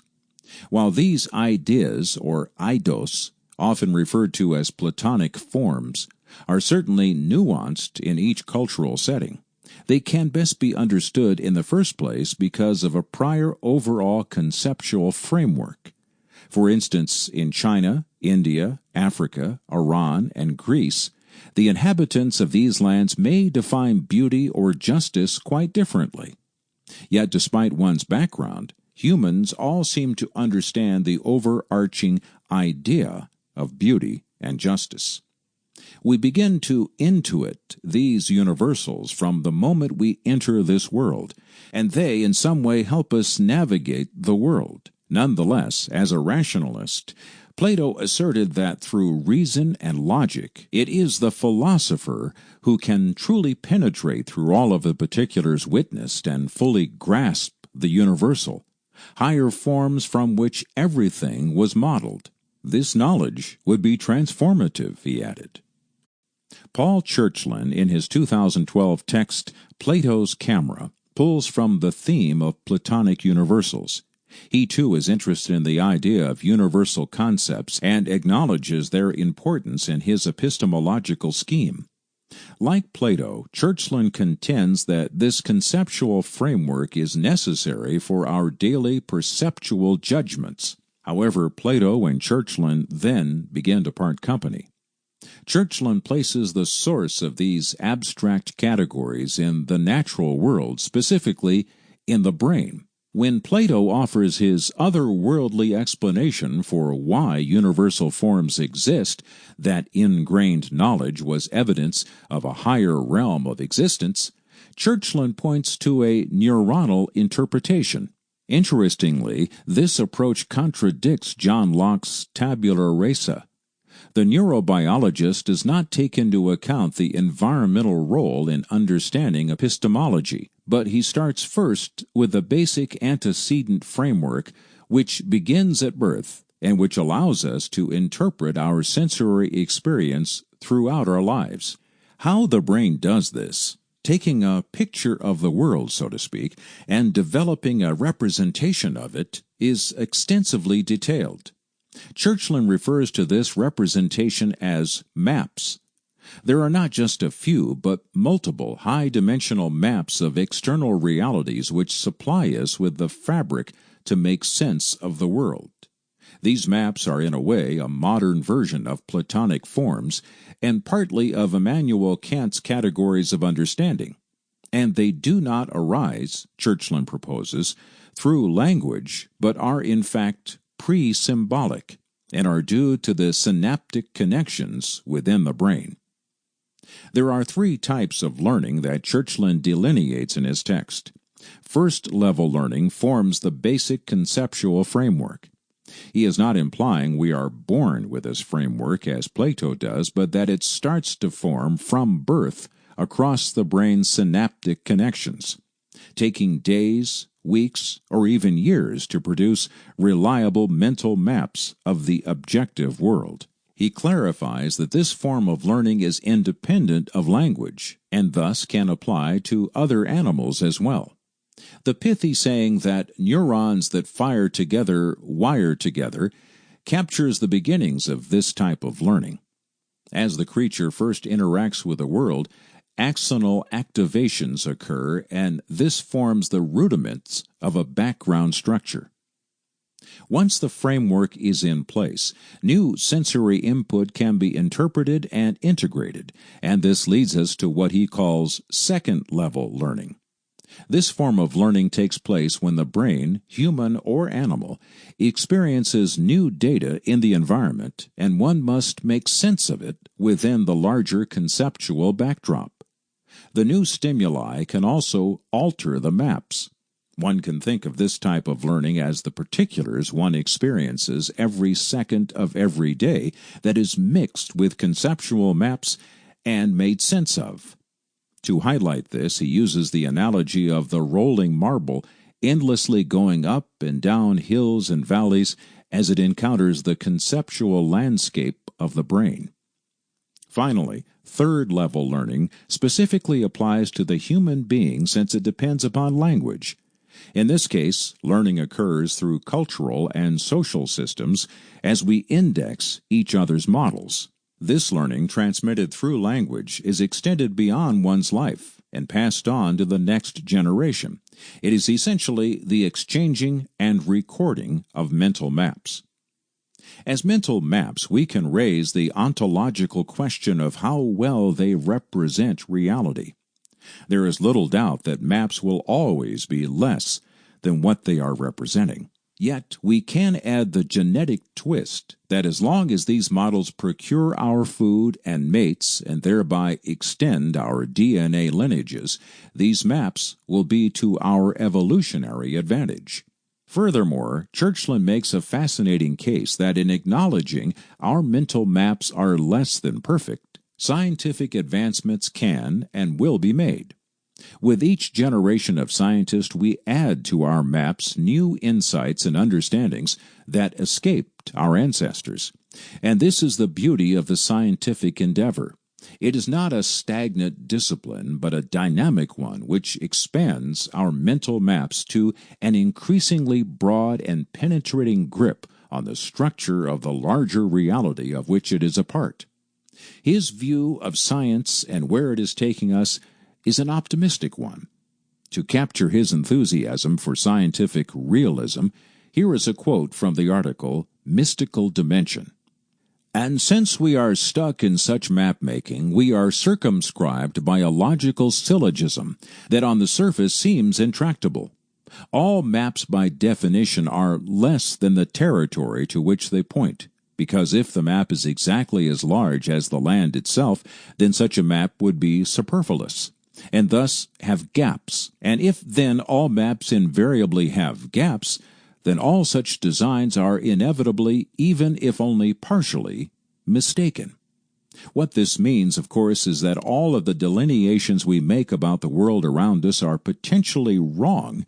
While these ideas, or eidos, often referred to as Platonic forms, are certainly nuanced in each cultural setting, they can best be understood in the first place because of a prior overall conceptual framework. For instance, in China, India, Africa, Iran, and Greece, the inhabitants of these lands may define beauty or justice quite differently. Yet, despite one's background, humans all seem to understand the overarching idea of beauty and justice. We begin to intuit these universals from the moment we enter this world, and they in some way help us navigate the world. Nonetheless, as a rationalist, Plato asserted that through reason and logic, it is the philosopher who can truly penetrate through all of the particulars witnessed and fully grasp the universal, higher forms from which everything was modeled. This knowledge would be transformative, he added. Paul Churchland, in his 2012 text, Plato's Camera, pulls from the theme of Platonic universals. He, too, is interested in the idea of universal concepts and acknowledges their importance in his epistemological scheme. Like Plato, Churchland contends that this conceptual framework is necessary for our daily perceptual judgments. However, Plato and Churchland then begin to part company. Churchland places the source of these abstract categories in the natural world, specifically in the brain. When Plato offers his otherworldly explanation for why universal forms exist, that ingrained knowledge was evidence of a higher realm of existence, Churchland points to a neuronal interpretation. Interestingly, this approach contradicts John Locke's tabula rasa. The neurobiologist does not take into account the environmental role in understanding epistemology, but he starts first with the basic antecedent framework which begins at birth and which allows us to interpret our sensory experience throughout our lives. How the brain does this, taking a picture of the world, so to speak, and developing a representation of it, is extensively detailed. Churchland refers to this representation as maps. There are not just a few, but multiple high-dimensional maps of external realities which supply us with the fabric to make sense of the world. These maps are in a way a modern version of Platonic forms and partly of Immanuel Kant's categories of understanding. And they do not arise, Churchland proposes, through language, but are in fact pre-symbolic. and are due to the synaptic connections within the brain. There are three types of learning that Churchland delineates in his text. First-level learning forms the basic conceptual framework. He is not implying we are born with this framework as Plato does, but that it starts to form from birth across the brain's synaptic connections, taking days, weeks, or even years to produce reliable mental maps of the objective world. He clarifies that this form of learning is independent of language, and thus can apply to other animals as well. The pithy saying that neurons that fire together wire together captures the beginnings of this type of learning. As the creature first interacts with the world, axonal activations occur, and this forms the rudiments of a background structure. Once the framework is in place, new sensory input can be interpreted and integrated, and this leads us to what he calls second-level learning. This form of learning takes place when the brain, human or animal, experiences new data in the environment, and one must make sense of it within the larger conceptual backdrop. The new stimuli can also alter the maps. One can think of this type of learning as the particulars one experiences every second of every day that is mixed with conceptual maps and made sense of. To highlight this, he uses the analogy of the rolling marble endlessly going up and down hills and valleys as it encounters the conceptual landscape of the brain. Finally, third-level learning specifically applies to the human being since it depends upon language. In this case, learning occurs through cultural and social systems as we index each other's models. This learning, transmitted through language, is extended beyond one's life and passed on to the next generation. It is essentially the exchanging and recording of mental maps. As mental maps, we can raise the ontological question of how well they represent reality. There is little doubt that maps will always be less than what they are representing. Yet we can add the genetic twist that as long as these models procure our food and mates and thereby extend our DNA lineages, these maps will be to our evolutionary advantage. Furthermore, Churchland makes a fascinating case that in acknowledging our mental maps are less than perfect, scientific advancements can and will be made. With each generation of scientists, we add to our maps new insights and understandings that escaped our ancestors. And this is the beauty of the scientific endeavor. It is not a stagnant discipline, but a dynamic one which expands our mental maps to an increasingly broad and penetrating grip on the structure of the larger reality of which it is a part. His view of science and where it is taking us is an optimistic one. To capture his enthusiasm for scientific realism, here is a quote from the article, Mystical Dimension. And since we are stuck in such map-making, we are circumscribed by a logical syllogism that on the surface seems intractable. All maps by definition are less than the territory to which they point, because if the map is exactly as large as the land itself, then such a map would be superfluous, and thus have gaps. And if then all maps invariably have gaps, then all such designs are inevitably, even if only partially, mistaken. What this means, of course, is that all of the delineations we make about the world around us are potentially wrong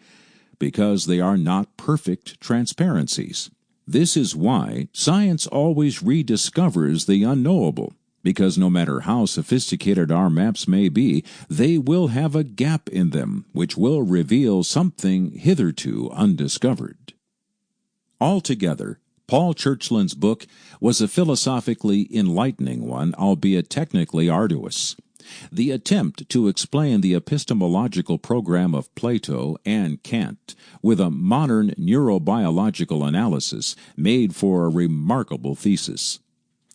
because they are not perfect transparencies. This is why science always rediscovers the unknowable, because no matter how sophisticated our maps may be, they will have a gap in them which will reveal something hitherto undiscovered. Altogether, Paul Churchland's book was a philosophically enlightening one, albeit technically arduous. The attempt to explain the epistemological program of Plato and Kant with a modern neurobiological analysis made for a remarkable thesis.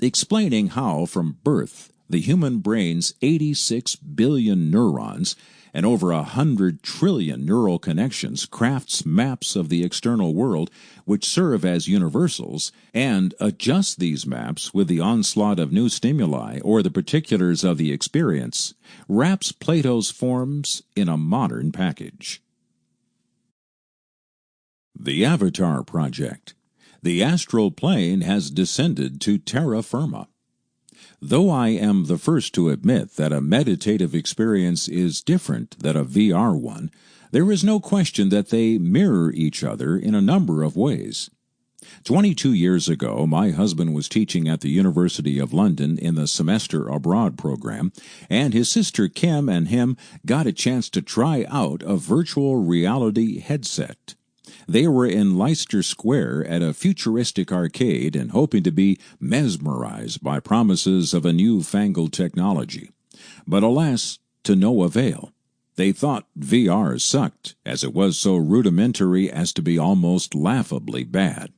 Explaining how, from birth, The human brain's 86 billion neurons and over 100 trillion neural connections crafts maps of the external world which serve as universals and adjust these maps with the onslaught of new stimuli or the particulars of the experience, wraps Plato's forms in a modern package. The Avatar Project. The astral plane has descended to terra firma. Though I am the first to admit that a meditative experience is different than a VR one, there is no question that they mirror each other in a number of ways. 22 years ago, my husband was teaching at the University of London in the Semester Abroad program, and his sister Kim and him got a chance to try out a virtual reality headset. They were in Leicester Square at a futuristic arcade and hoping to be mesmerized by promises of a new-fangled technology. But alas, to no avail. They thought VR sucked, as it was so rudimentary as to be almost laughably bad.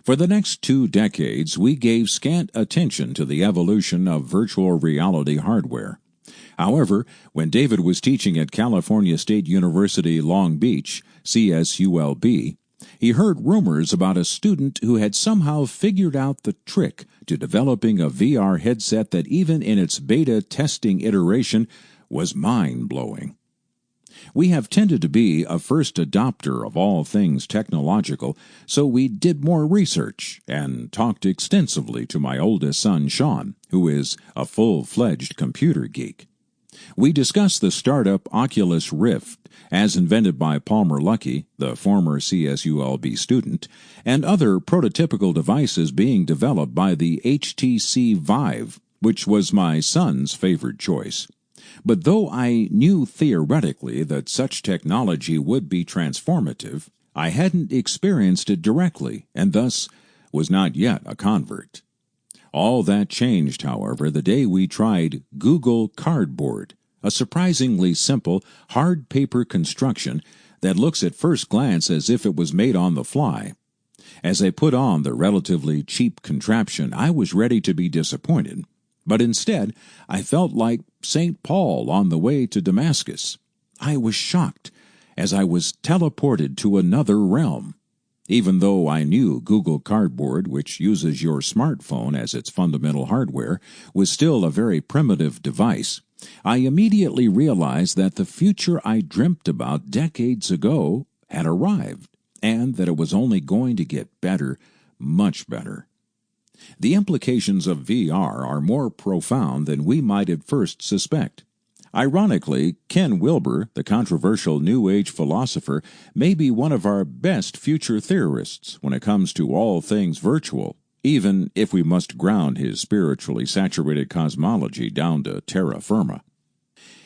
For the next 2 decades, we gave scant attention to the evolution of virtual reality hardware. However, when David was teaching at California State University, Long Beach, CSULB, he heard rumors about a student who had somehow figured out the trick to developing a VR headset that even in its beta testing iteration was mind-blowing. We have tended to be a first adopter of all things technological, so we did more research and talked extensively to my oldest son, Sean, who is a full-fledged computer geek. We discussed the startup Oculus Rift, as invented by Palmer Luckey, the former CSULB student, and other prototypical devices being developed by the HTC Vive, which was my son's favored choice. But though I knew theoretically that such technology would be transformative, I hadn't experienced it directly, and thus was not yet a convert. All that changed, however, the day we tried Google Cardboard, a surprisingly simple, hard paper construction that looks at first glance as if it was made on the fly. As I put on the relatively cheap contraption, I was ready to be disappointed, but instead I felt like St. Paul on the way to Damascus. I was shocked as I was teleported to another realm. Even though I knew Google Cardboard, which uses your smartphone as its fundamental hardware, was still a very primitive device, I immediately realized that the future I dreamt about decades ago had arrived, and that it was only going to get better, much better. The implications of VR are more profound than we might at first suspect. Ironically, Ken Wilber, the controversial New Age philosopher, may be one of our best future theorists when it comes to all things virtual, even if we must ground his spiritually saturated cosmology down to terra firma.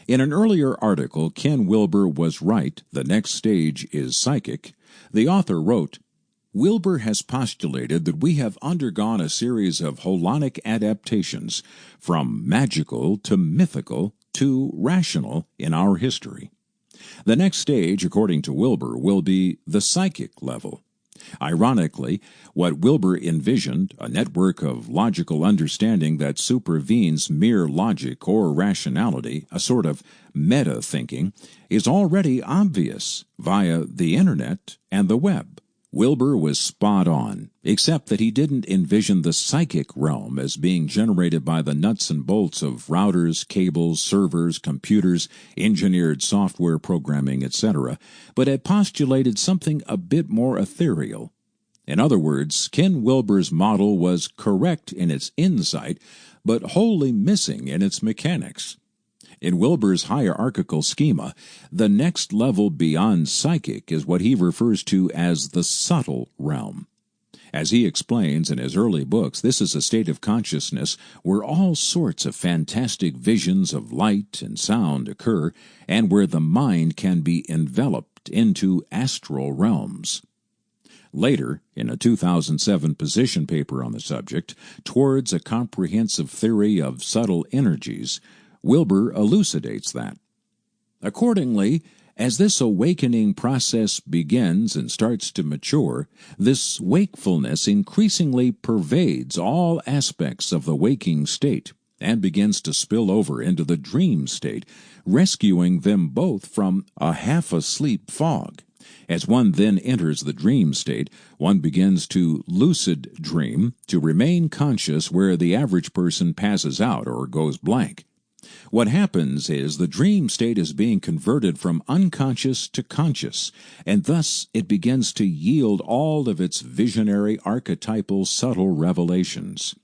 In an earlier article, Ken Wilber was right, the next stage is psychic. The author wrote, Wilber has postulated that we have undergone a series of holonic adaptations from magical to mythical to rational in our history. The next stage, according to Wilber, will be the psychic level. Ironically, what Wilber envisioned, a network of logical understanding that supervenes mere logic or rationality, a sort of meta-thinking, is already obvious via the Internet and the web. Wilber was spot on, except that he didn't envision the psychic realm as being generated by the nuts and bolts of routers, cables, servers, computers, engineered software programming, etc., but had postulated something a bit more ethereal. In other words, Ken Wilber's model was correct in its insight, but wholly missing in its mechanics. In Wilber's hierarchical schema, the next level beyond psychic is what he refers to as the subtle realm. As he explains in his early books, this is a state of consciousness where all sorts of fantastic visions of light and sound occur, and where the mind can be enveloped into astral realms. Later, in a 2007 position paper on the subject, Towards a Comprehensive Theory of Subtle Energies, Wilber elucidates that. Accordingly, as this awakening process begins and starts to mature, this wakefulness increasingly pervades all aspects of the waking state, and begins to spill over into the dream state, rescuing them both from a half-asleep fog. As one then enters the dream state, one begins to lucid dream, to remain conscious where the average person passes out or goes blank. What happens is the dream state is being converted from unconscious to conscious, and thus it begins to yield all of its visionary, archetypal, subtle revelations.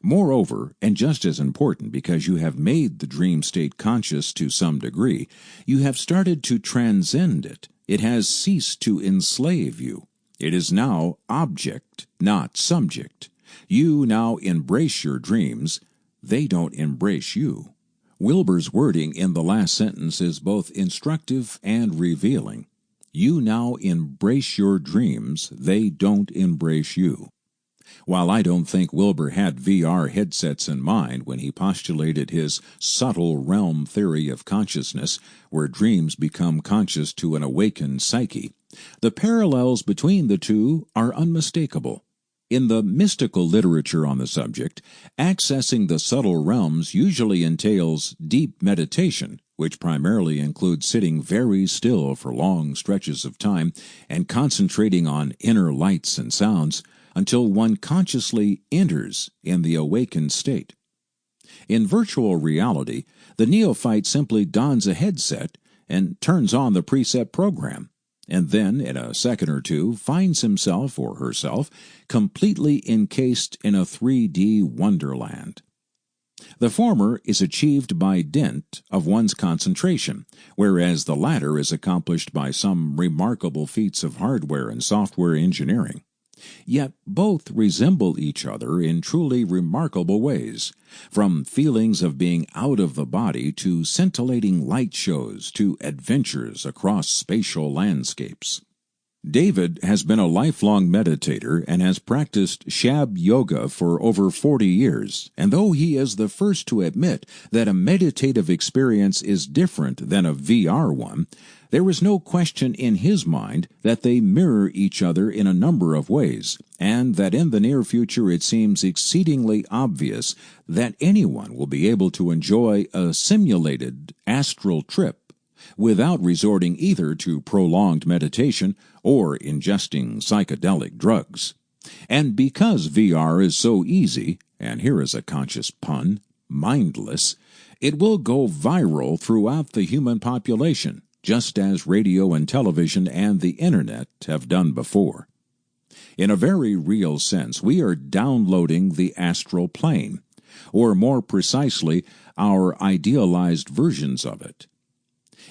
Moreover, and just as important because you have made the dream state conscious to some degree, you have started to transcend it. It has ceased to enslave you. It is now object, not subject. You now embrace your dreams. They don't embrace you. Wilbur's wording in the last sentence is both instructive and revealing. You now embrace your dreams. They don't embrace you. While I don't think Wilbur had VR headsets in mind when he postulated his subtle realm theory of consciousness, where dreams become conscious to an awakened psyche, the parallels between the two are unmistakable. In the mystical literature on the subject, accessing the subtle realms usually entails deep meditation, which primarily includes sitting very still for long stretches of time and concentrating on inner lights and sounds until one consciously enters in the awakened state. In virtual reality, the neophyte simply dons a headset and turns on the preset program, and then, in a second or two, finds himself or herself completely encased in a 3D wonderland. The former is achieved by dint of one's concentration, whereas the latter is accomplished by some remarkable feats of hardware and software engineering. Yet both resemble each other in truly remarkable ways, from feelings of being out of the body to scintillating light shows to adventures across spatial landscapes. David has been a lifelong meditator and has practiced Shab Yoga for over 40 years, and though he is the first to admit that a meditative experience is different than a VR one, there is no question in his mind that they mirror each other in a number of ways, and that in the near future it seems exceedingly obvious that anyone will be able to enjoy a simulated astral trip without resorting either to prolonged meditation or ingesting psychedelic drugs. And because VR is so easy, and here is a conscious pun, mindless, it will go viral throughout the human population, just as radio and television and the internet have done before. In a very real sense, we are downloading the astral plane, or more precisely, our idealized versions of it.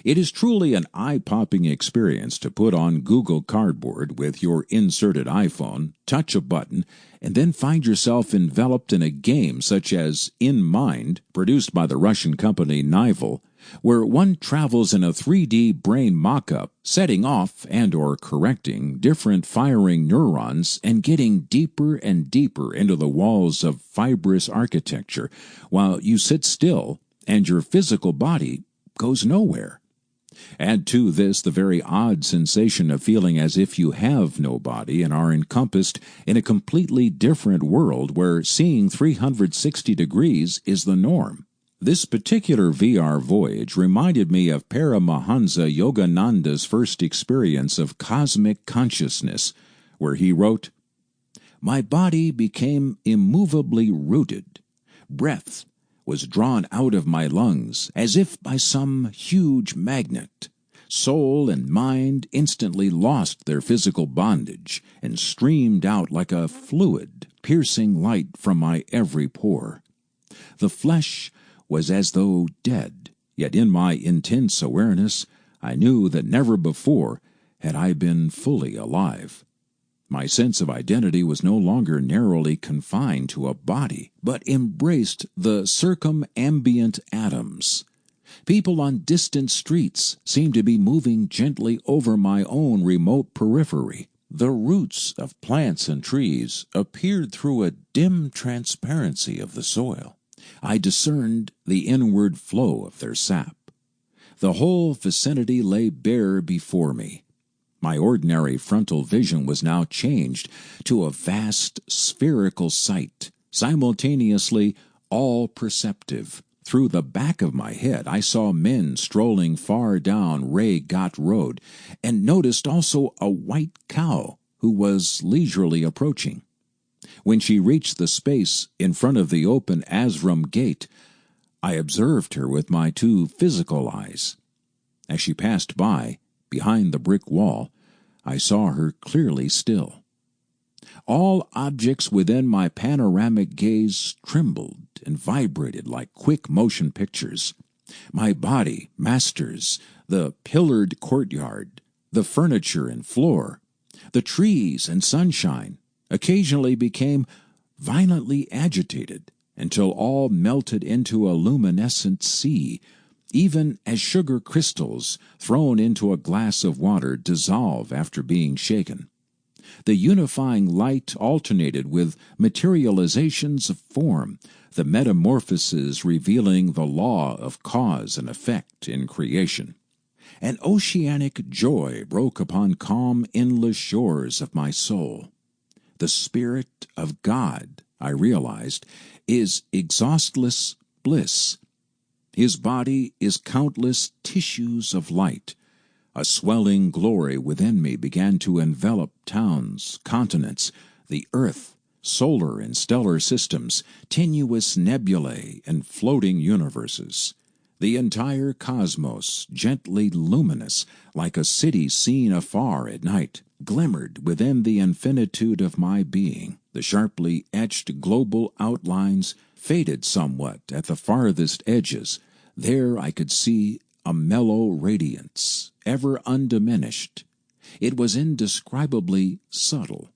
It is truly an eye-popping experience to put on Google Cardboard with your inserted iPhone, touch a button, and then find yourself enveloped in a game such as In Mind, produced by the Russian company Nival, where one travels in a 3D brain mock-up, setting off and or correcting different firing neurons and getting deeper and deeper into the walls of fibrous architecture, while you sit still and your physical body goes nowhere. Add to this the very odd sensation of feeling as if you have no body and are encompassed in a completely different world where seeing 360 degrees is the norm. This particular VR voyage reminded me of Paramahansa Yogananda's first experience of cosmic consciousness, where he wrote, "My body became immovably rooted. Breath was drawn out of my lungs as if by some huge magnet. Soul and mind instantly lost their physical bondage and streamed out like a fluid, piercing light from my every pore. The flesh was as though dead, yet in my intense awareness I knew that never before had I been fully alive. My sense of identity was no longer narrowly confined to a body, but embraced the circumambient atoms. People on distant streets seemed to be moving gently over my own remote periphery. The roots of plants and trees appeared through a dim transparency of the soil. I discerned the inward flow of their sap. The whole vicinity lay bare before me. My ordinary frontal vision was now changed to a vast spherical sight, simultaneously all-perceptive. Through the back of my head, I saw men strolling far down Ray Ghat Road, and noticed also a white cow who was leisurely approaching. When she reached the space in front of the open Asram gate, I observed her with my two physical eyes. As she passed by, behind the brick wall, I saw her clearly still. All objects within my panoramic gaze trembled and vibrated like quick motion pictures. My body, masters, the pillared courtyard, the furniture and floor, the trees and sunshine, occasionally became violently agitated until all melted into a luminescent sea, even as sugar crystals thrown into a glass of water dissolve after being shaken. The unifying light alternated with materializations of form, the metamorphoses revealing the law of cause and effect in creation. An oceanic joy broke upon calm, endless shores of my soul. The Spirit of God, I realized, is exhaustless bliss. His body is countless tissues of light. A swelling glory within me began to envelop towns, continents, the earth, solar and stellar systems, tenuous nebulae and floating universes. The entire cosmos, gently luminous, like a city seen afar at night, glimmered within the infinitude of my being. The sharply etched global outlines faded somewhat at the farthest edges. There I could see a mellow radiance, ever undiminished. It was indescribably subtle.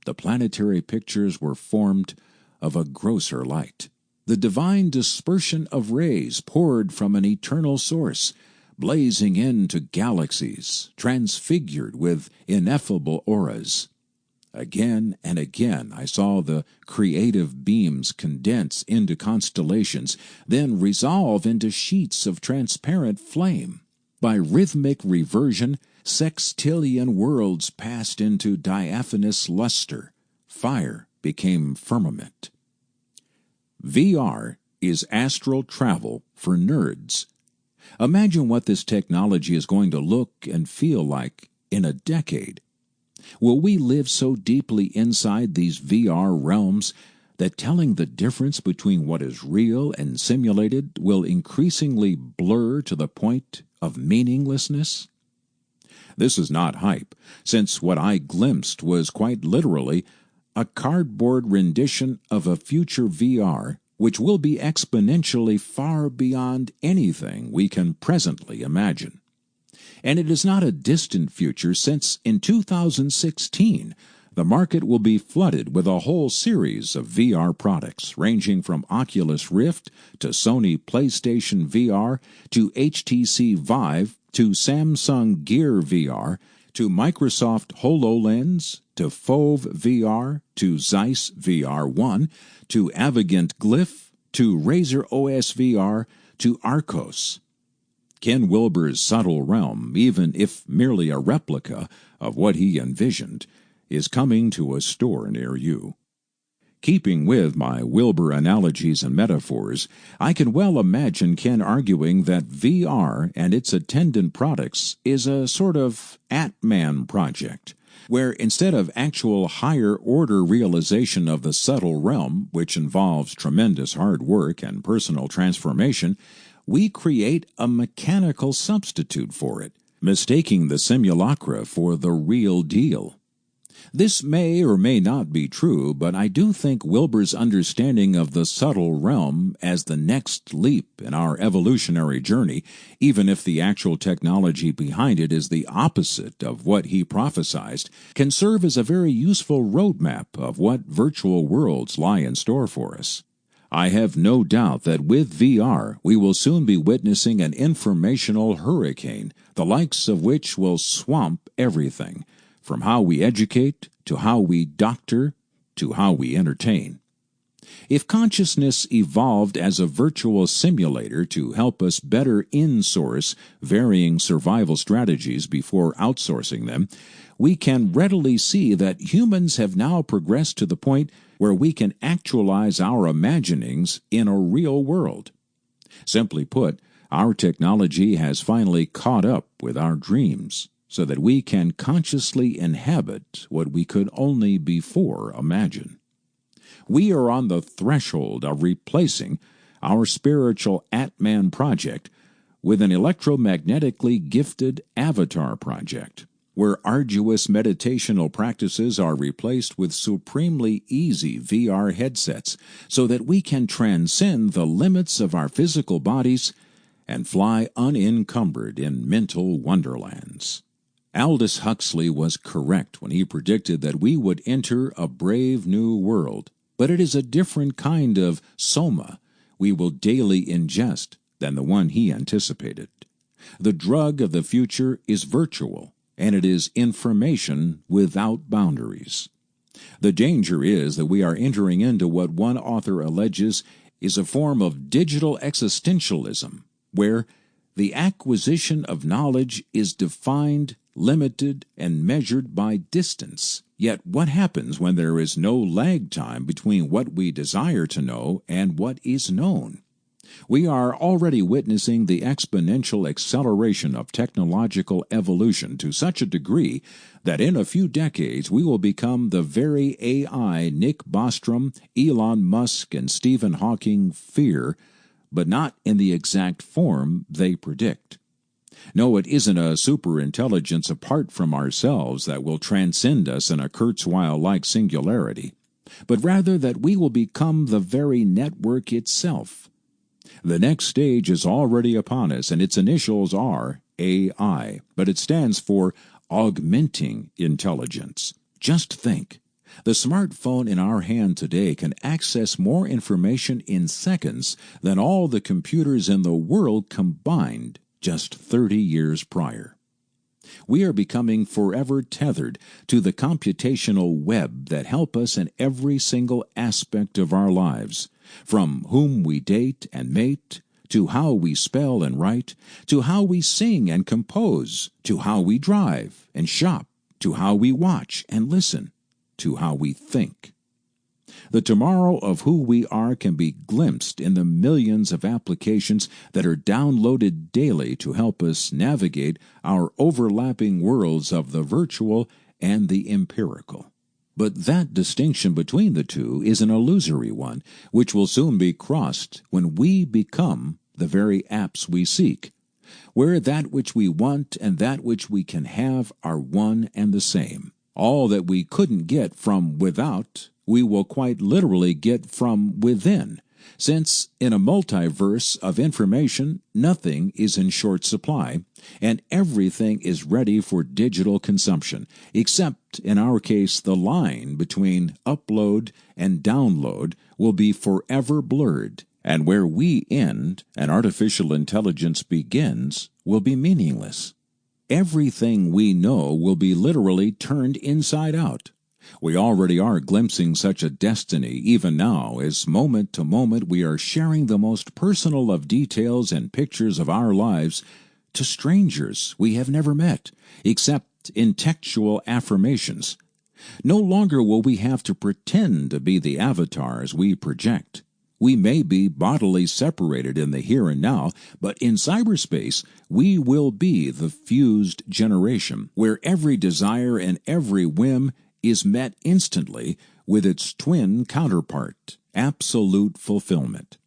The planetary pictures were formed of a grosser light. The divine dispersion of rays poured from an eternal source, blazing into galaxies, transfigured with ineffable auras. Again and again I saw the creative beams condense into constellations, then resolve into sheets of transparent flame. By rhythmic reversion, sextillion worlds passed into diaphanous luster. Fire became firmament. VR is astral travel for nerds. Imagine what this technology is going to look and feel like in a decade. Will we live so deeply inside these VR realms that telling the difference between what is real and simulated will increasingly blur to the point of meaninglessness? This is not hype, since what I glimpsed was quite literally a cardboard rendition of a future VR which will be exponentially far beyond anything we can presently imagine. And it is not a distant future, since in 2016 the market will be flooded with a whole series of VR products ranging from Oculus Rift to Sony PlayStation VR to HTC Vive to Samsung Gear VR to Microsoft HoloLens to Fove VR to Zeiss VR1 to Avigant Glyph to Razer OS VR to Arcos. Ken Wilber's subtle realm, even if merely a replica of what he envisioned, is coming to a store near you. Keeping with my Wilbur analogies and metaphors, I can well imagine Ken arguing that VR and its attendant products is a sort of Ant-Man project, where instead of actual higher-order realization of the subtle realm, which involves tremendous hard work and personal transformation, we create a mechanical substitute for it, mistaking the simulacra for the real deal. This may or may not be true, but I do think Wilber's understanding of the subtle realm as the next leap in our evolutionary journey, even if the actual technology behind it is the opposite of what he prophesied, can serve as a very useful roadmap of what virtual worlds lie in store for us. I have no doubt that with VR we will soon be witnessing an informational hurricane, the likes of which will swamp everything, from how we educate, to how we doctor, to how we entertain. If consciousness evolved as a virtual simulator to help us better in-source varying survival strategies before outsourcing them, we can readily see that humans have now progressed to the point where we can actualize our imaginings in a real world. Simply put, our technology has finally caught up with our dreams, so that we can consciously inhabit what we could only before imagine. We are on the threshold of replacing our spiritual Atman project with an electromagnetically gifted avatar project, where arduous meditational practices are replaced with supremely easy VR headsets so that we can transcend the limits of our physical bodies and fly unencumbered in mental wonderlands. Aldous Huxley was correct when he predicted that we would enter a brave new world, but it is a different kind of soma we will daily ingest than the one he anticipated. The drug of the future is virtual, and it is information without boundaries. The danger is that we are entering into what one author alleges is a form of digital existentialism, where the acquisition of knowledge is defined, limited, and measured by distance. Yet what happens when there is no lag time between what we desire to know and what is known? We are already witnessing the exponential acceleration of technological evolution to such a degree that in a few decades we will become the very AI Nick Bostrom, Elon Musk, and Stephen Hawking fear, but not in the exact form they predict. No, it isn't a superintelligence apart from ourselves that will transcend us in a Kurzweil-like singularity, but rather that we will become the very network itself. The next stage is already upon us, and its initials are AI, but it stands for Augmenting Intelligence. Just think. The smartphone in our hand today can access more information in seconds than all the computers in the world combined just 30 years prior. We are becoming forever tethered to the computational web that help us in every single aspect of our lives, from whom we date and mate, to how we spell and write, to how we sing and compose, to how we drive and shop, to how we watch and listen, to how we think. The tomorrow of who we are can be glimpsed in the millions of applications that are downloaded daily to help us navigate our overlapping worlds of the virtual and the empirical. But that distinction between the two is an illusory one, which will soon be crossed when we become the very apps we seek, where that which we want and that which we can have are one and the same. All that we couldn't get from without, we will quite literally get from within, since in a multiverse of information, nothing is in short supply, and everything is ready for digital consumption, except in our case the line between upload and download will be forever blurred, and where we end and artificial intelligence begins will be meaningless. Everything we know will be literally turned inside out. We already are glimpsing such a destiny even now, as moment to moment we are sharing the most personal of details and pictures of our lives to strangers we have never met, except in textual affirmations. No longer will we have to pretend to be the avatars we project. We may be bodily separated in the here and now, but in cyberspace we will be the fused generation, where every desire and every whim is met instantly with its twin counterpart, absolute fulfillment.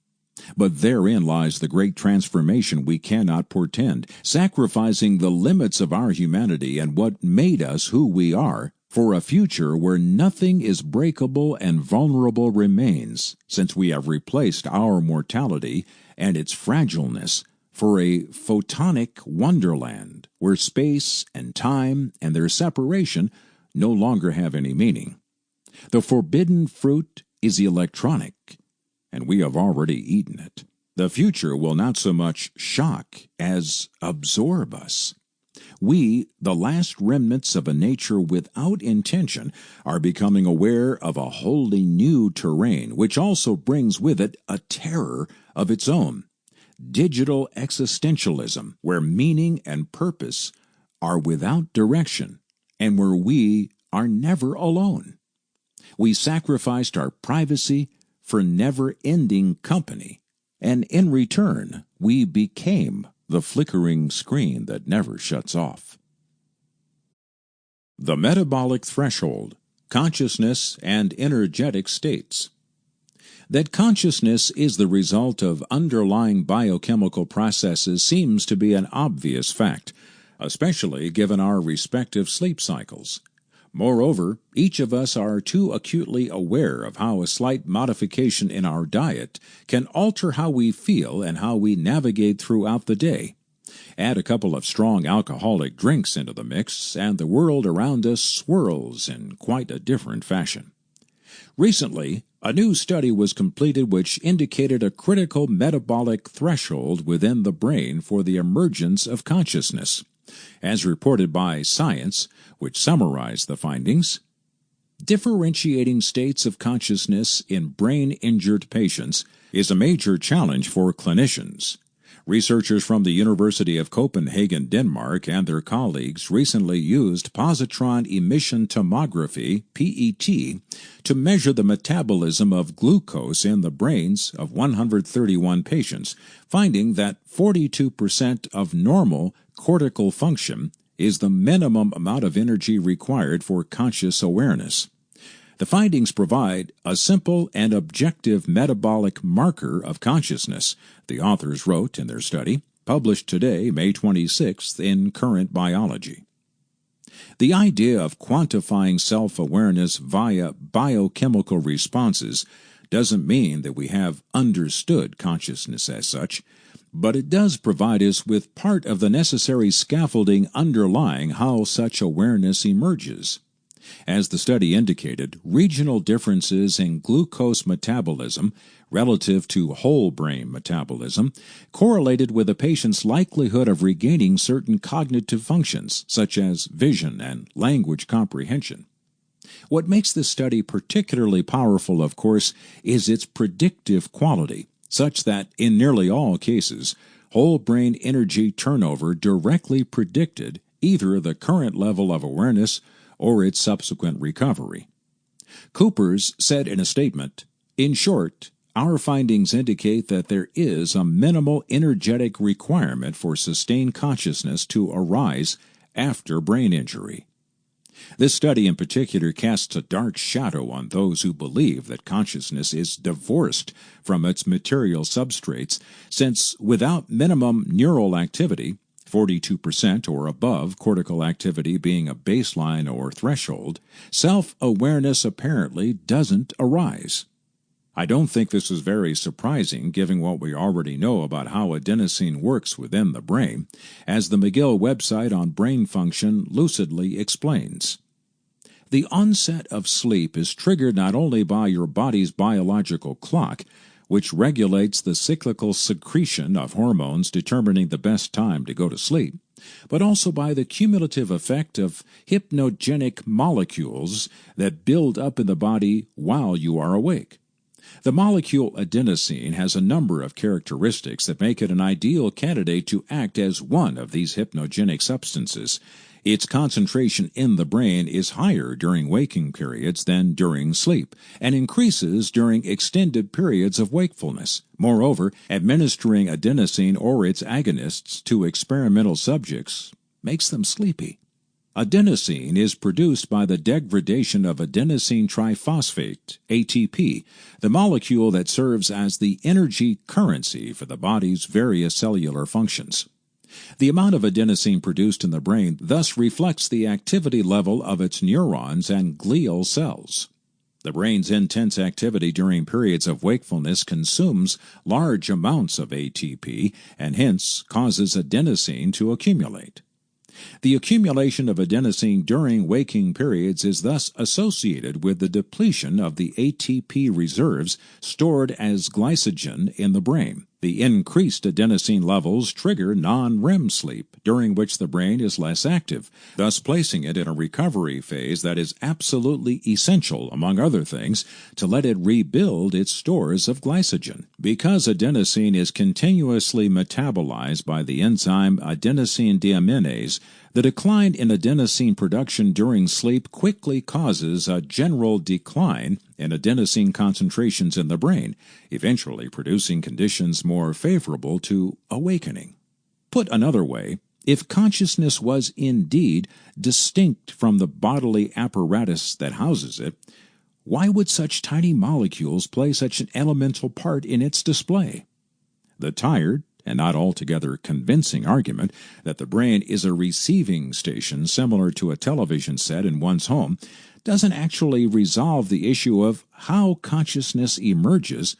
But therein lies the great transformation we cannot portend, sacrificing the limits of our humanity and what made us who we are, for a future where nothing is breakable and vulnerable remains, since we have replaced our mortality and its fragileness for a photonic wonderland, where space and time and their separation no longer have any meaning. The forbidden fruit is electronic, and we have already eaten it. The future will not so much shock as absorb us. we, the last remnants of a nature without intention, are becoming aware of a wholly new terrain, which also brings with it a terror of its own. Digital existentialism, where meaning and purpose are without direction, and where we are never alone. We sacrificed our privacy for never-ending company, and in return, we became the flickering screen that never shuts off. The metabolic threshold, consciousness and energetic states. That consciousness is the result of underlying biochemical processes seems to be an obvious fact, especially given our respective sleep cycles. Moreover, each of us are too acutely aware of how a slight modification in our diet can alter how we feel and how we navigate throughout the day. Add a couple of strong alcoholic drinks into the mix, and the world around us swirls in quite a different fashion. Recently, a new study was completed which indicated a critical metabolic threshold within the brain for the emergence of consciousness. As reported by Science, which summarized the findings, differentiating states of consciousness in brain-injured patients is a major challenge for clinicians. Researchers from the University of Copenhagen, Denmark, and their colleagues recently used positron emission tomography, PET, to measure the metabolism of glucose in the brains of 131 patients, finding that 42% of normal cortical function is the minimum amount of energy required for conscious awareness. The findings provide a simple and objective metabolic marker of consciousness, the authors wrote in their study, published today, May 26th, in Current Biology. The idea of quantifying self-awareness via biochemical responses doesn't mean that we have understood consciousness as such, but it does provide us with part of the necessary scaffolding underlying how such awareness emerges. As the study indicated, regional differences in glucose metabolism relative to whole brain metabolism correlated with a patient's likelihood of regaining certain cognitive functions, such as vision and language comprehension. What makes this study particularly powerful, of course, is its predictive quality, such that, in nearly all cases, whole brain energy turnover directly predicted either the current level of awareness or its subsequent recovery. Coopers said in a statement, "In short, our findings indicate that there is a minimal energetic requirement for sustained consciousness to arise after brain injury." This study in particular casts a dark shadow on those who believe that consciousness is divorced from its material substrates, since without minimum neural activity, 42% or above cortical activity being a baseline or threshold, self-awareness apparently doesn't arise. I don't think this is very surprising given what we already know about how adenosine works within the brain, as the McGill website on brain function lucidly explains. The onset of sleep is triggered not only by your body's biological clock, which regulates the cyclical secretion of hormones determining the best time to go to sleep, but also by the cumulative effect of hypnogenic molecules that build up in the body while you are awake. The molecule adenosine has a number of characteristics that make it an ideal candidate to act as one of these hypnogenic substances. Its concentration in the brain is higher during waking periods than during sleep, and increases during extended periods of wakefulness. Moreover, administering adenosine or its agonists to experimental subjects makes them sleepy. Adenosine is produced by the degradation of adenosine triphosphate, ATP, the molecule that serves as the energy currency for the body's various cellular functions. The amount of adenosine produced in the brain thus reflects the activity level of its neurons and glial cells. The brain's intense activity during periods of wakefulness consumes large amounts of ATP and hence causes adenosine to accumulate. The accumulation of adenosine during waking periods is thus associated with the depletion of the ATP reserves stored as glycogen in the brain, The increased adenosine levels trigger non-REM sleep, during which the brain is less active, thus placing it in a recovery phase that is absolutely essential, among other things, to let it rebuild its stores of glycogen. Because adenosine is continuously metabolized by the enzyme adenosine deaminase, the decline in adenosine production during sleep quickly causes a general decline in adenosine concentrations in the brain, eventually producing conditions more favorable to awakening. Put another way, if consciousness was indeed distinct from the bodily apparatus that houses it, why would such tiny molecules play such an elemental part in its display? The tired and not altogether convincing argument that the brain is a receiving station similar to a television set in one's home doesn't actually resolve the issue of how consciousness emerges,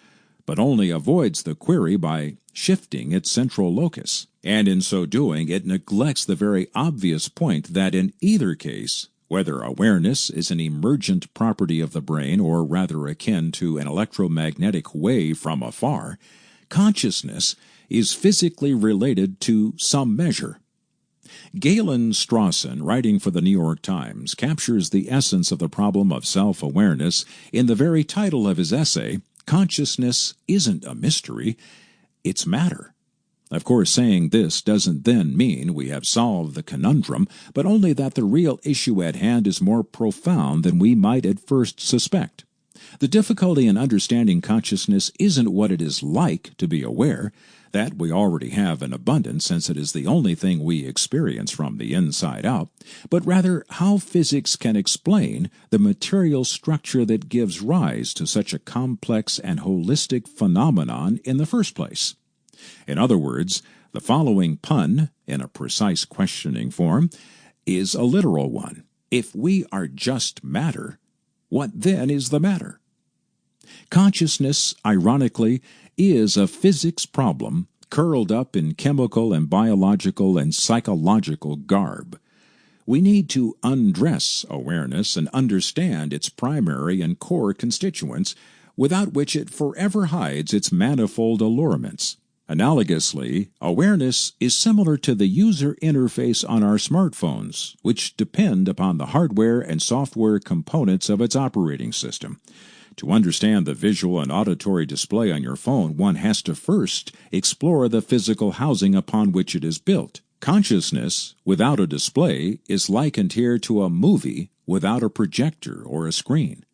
but only avoids the query by shifting its central locus. And in so doing, it neglects the very obvious point that in either case, whether awareness is an emergent property of the brain or rather akin to an electromagnetic wave from afar, consciousness is physically related to some measure. Galen Strawson, writing for the New York Times, captures the essence of the problem of self-awareness in the very title of his essay, "Consciousness Isn't a Mystery, It's Matter." Of course, saying this doesn't then mean we have solved the conundrum, but only that the real issue at hand is more profound than we might at first suspect. The difficulty in understanding consciousness isn't what it is like to be aware. That we already have in abundance, since it is the only thing we experience from the inside out, but rather how physics can explain the material structure that gives rise to such a complex and holistic phenomenon in the first place. In other words, the following pun, in a precise questioning form, is a literal one. If we are just matter, what then is the matter? Consciousness, ironically, is a physics problem curled up in chemical and biological and psychological garb. We need to undress awareness and understand its primary and core constituents, without which it forever hides its manifold allurements. Analogously, awareness is similar to the user interface on our smartphones, which depend upon the hardware and software components of its operating system. To understand the visual and auditory display on your phone, one has to first explore the physical housing upon which it is built. Consciousness without a display is likened here to a movie without a projector or a screen.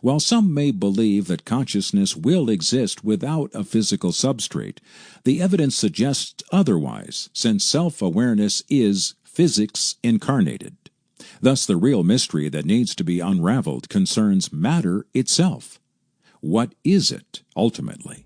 While some may believe that consciousness will exist without a physical substrate, the evidence suggests otherwise, since self-awareness is physics incarnated. Thus, the real mystery that needs to be unraveled concerns matter itself. What is it, ultimately?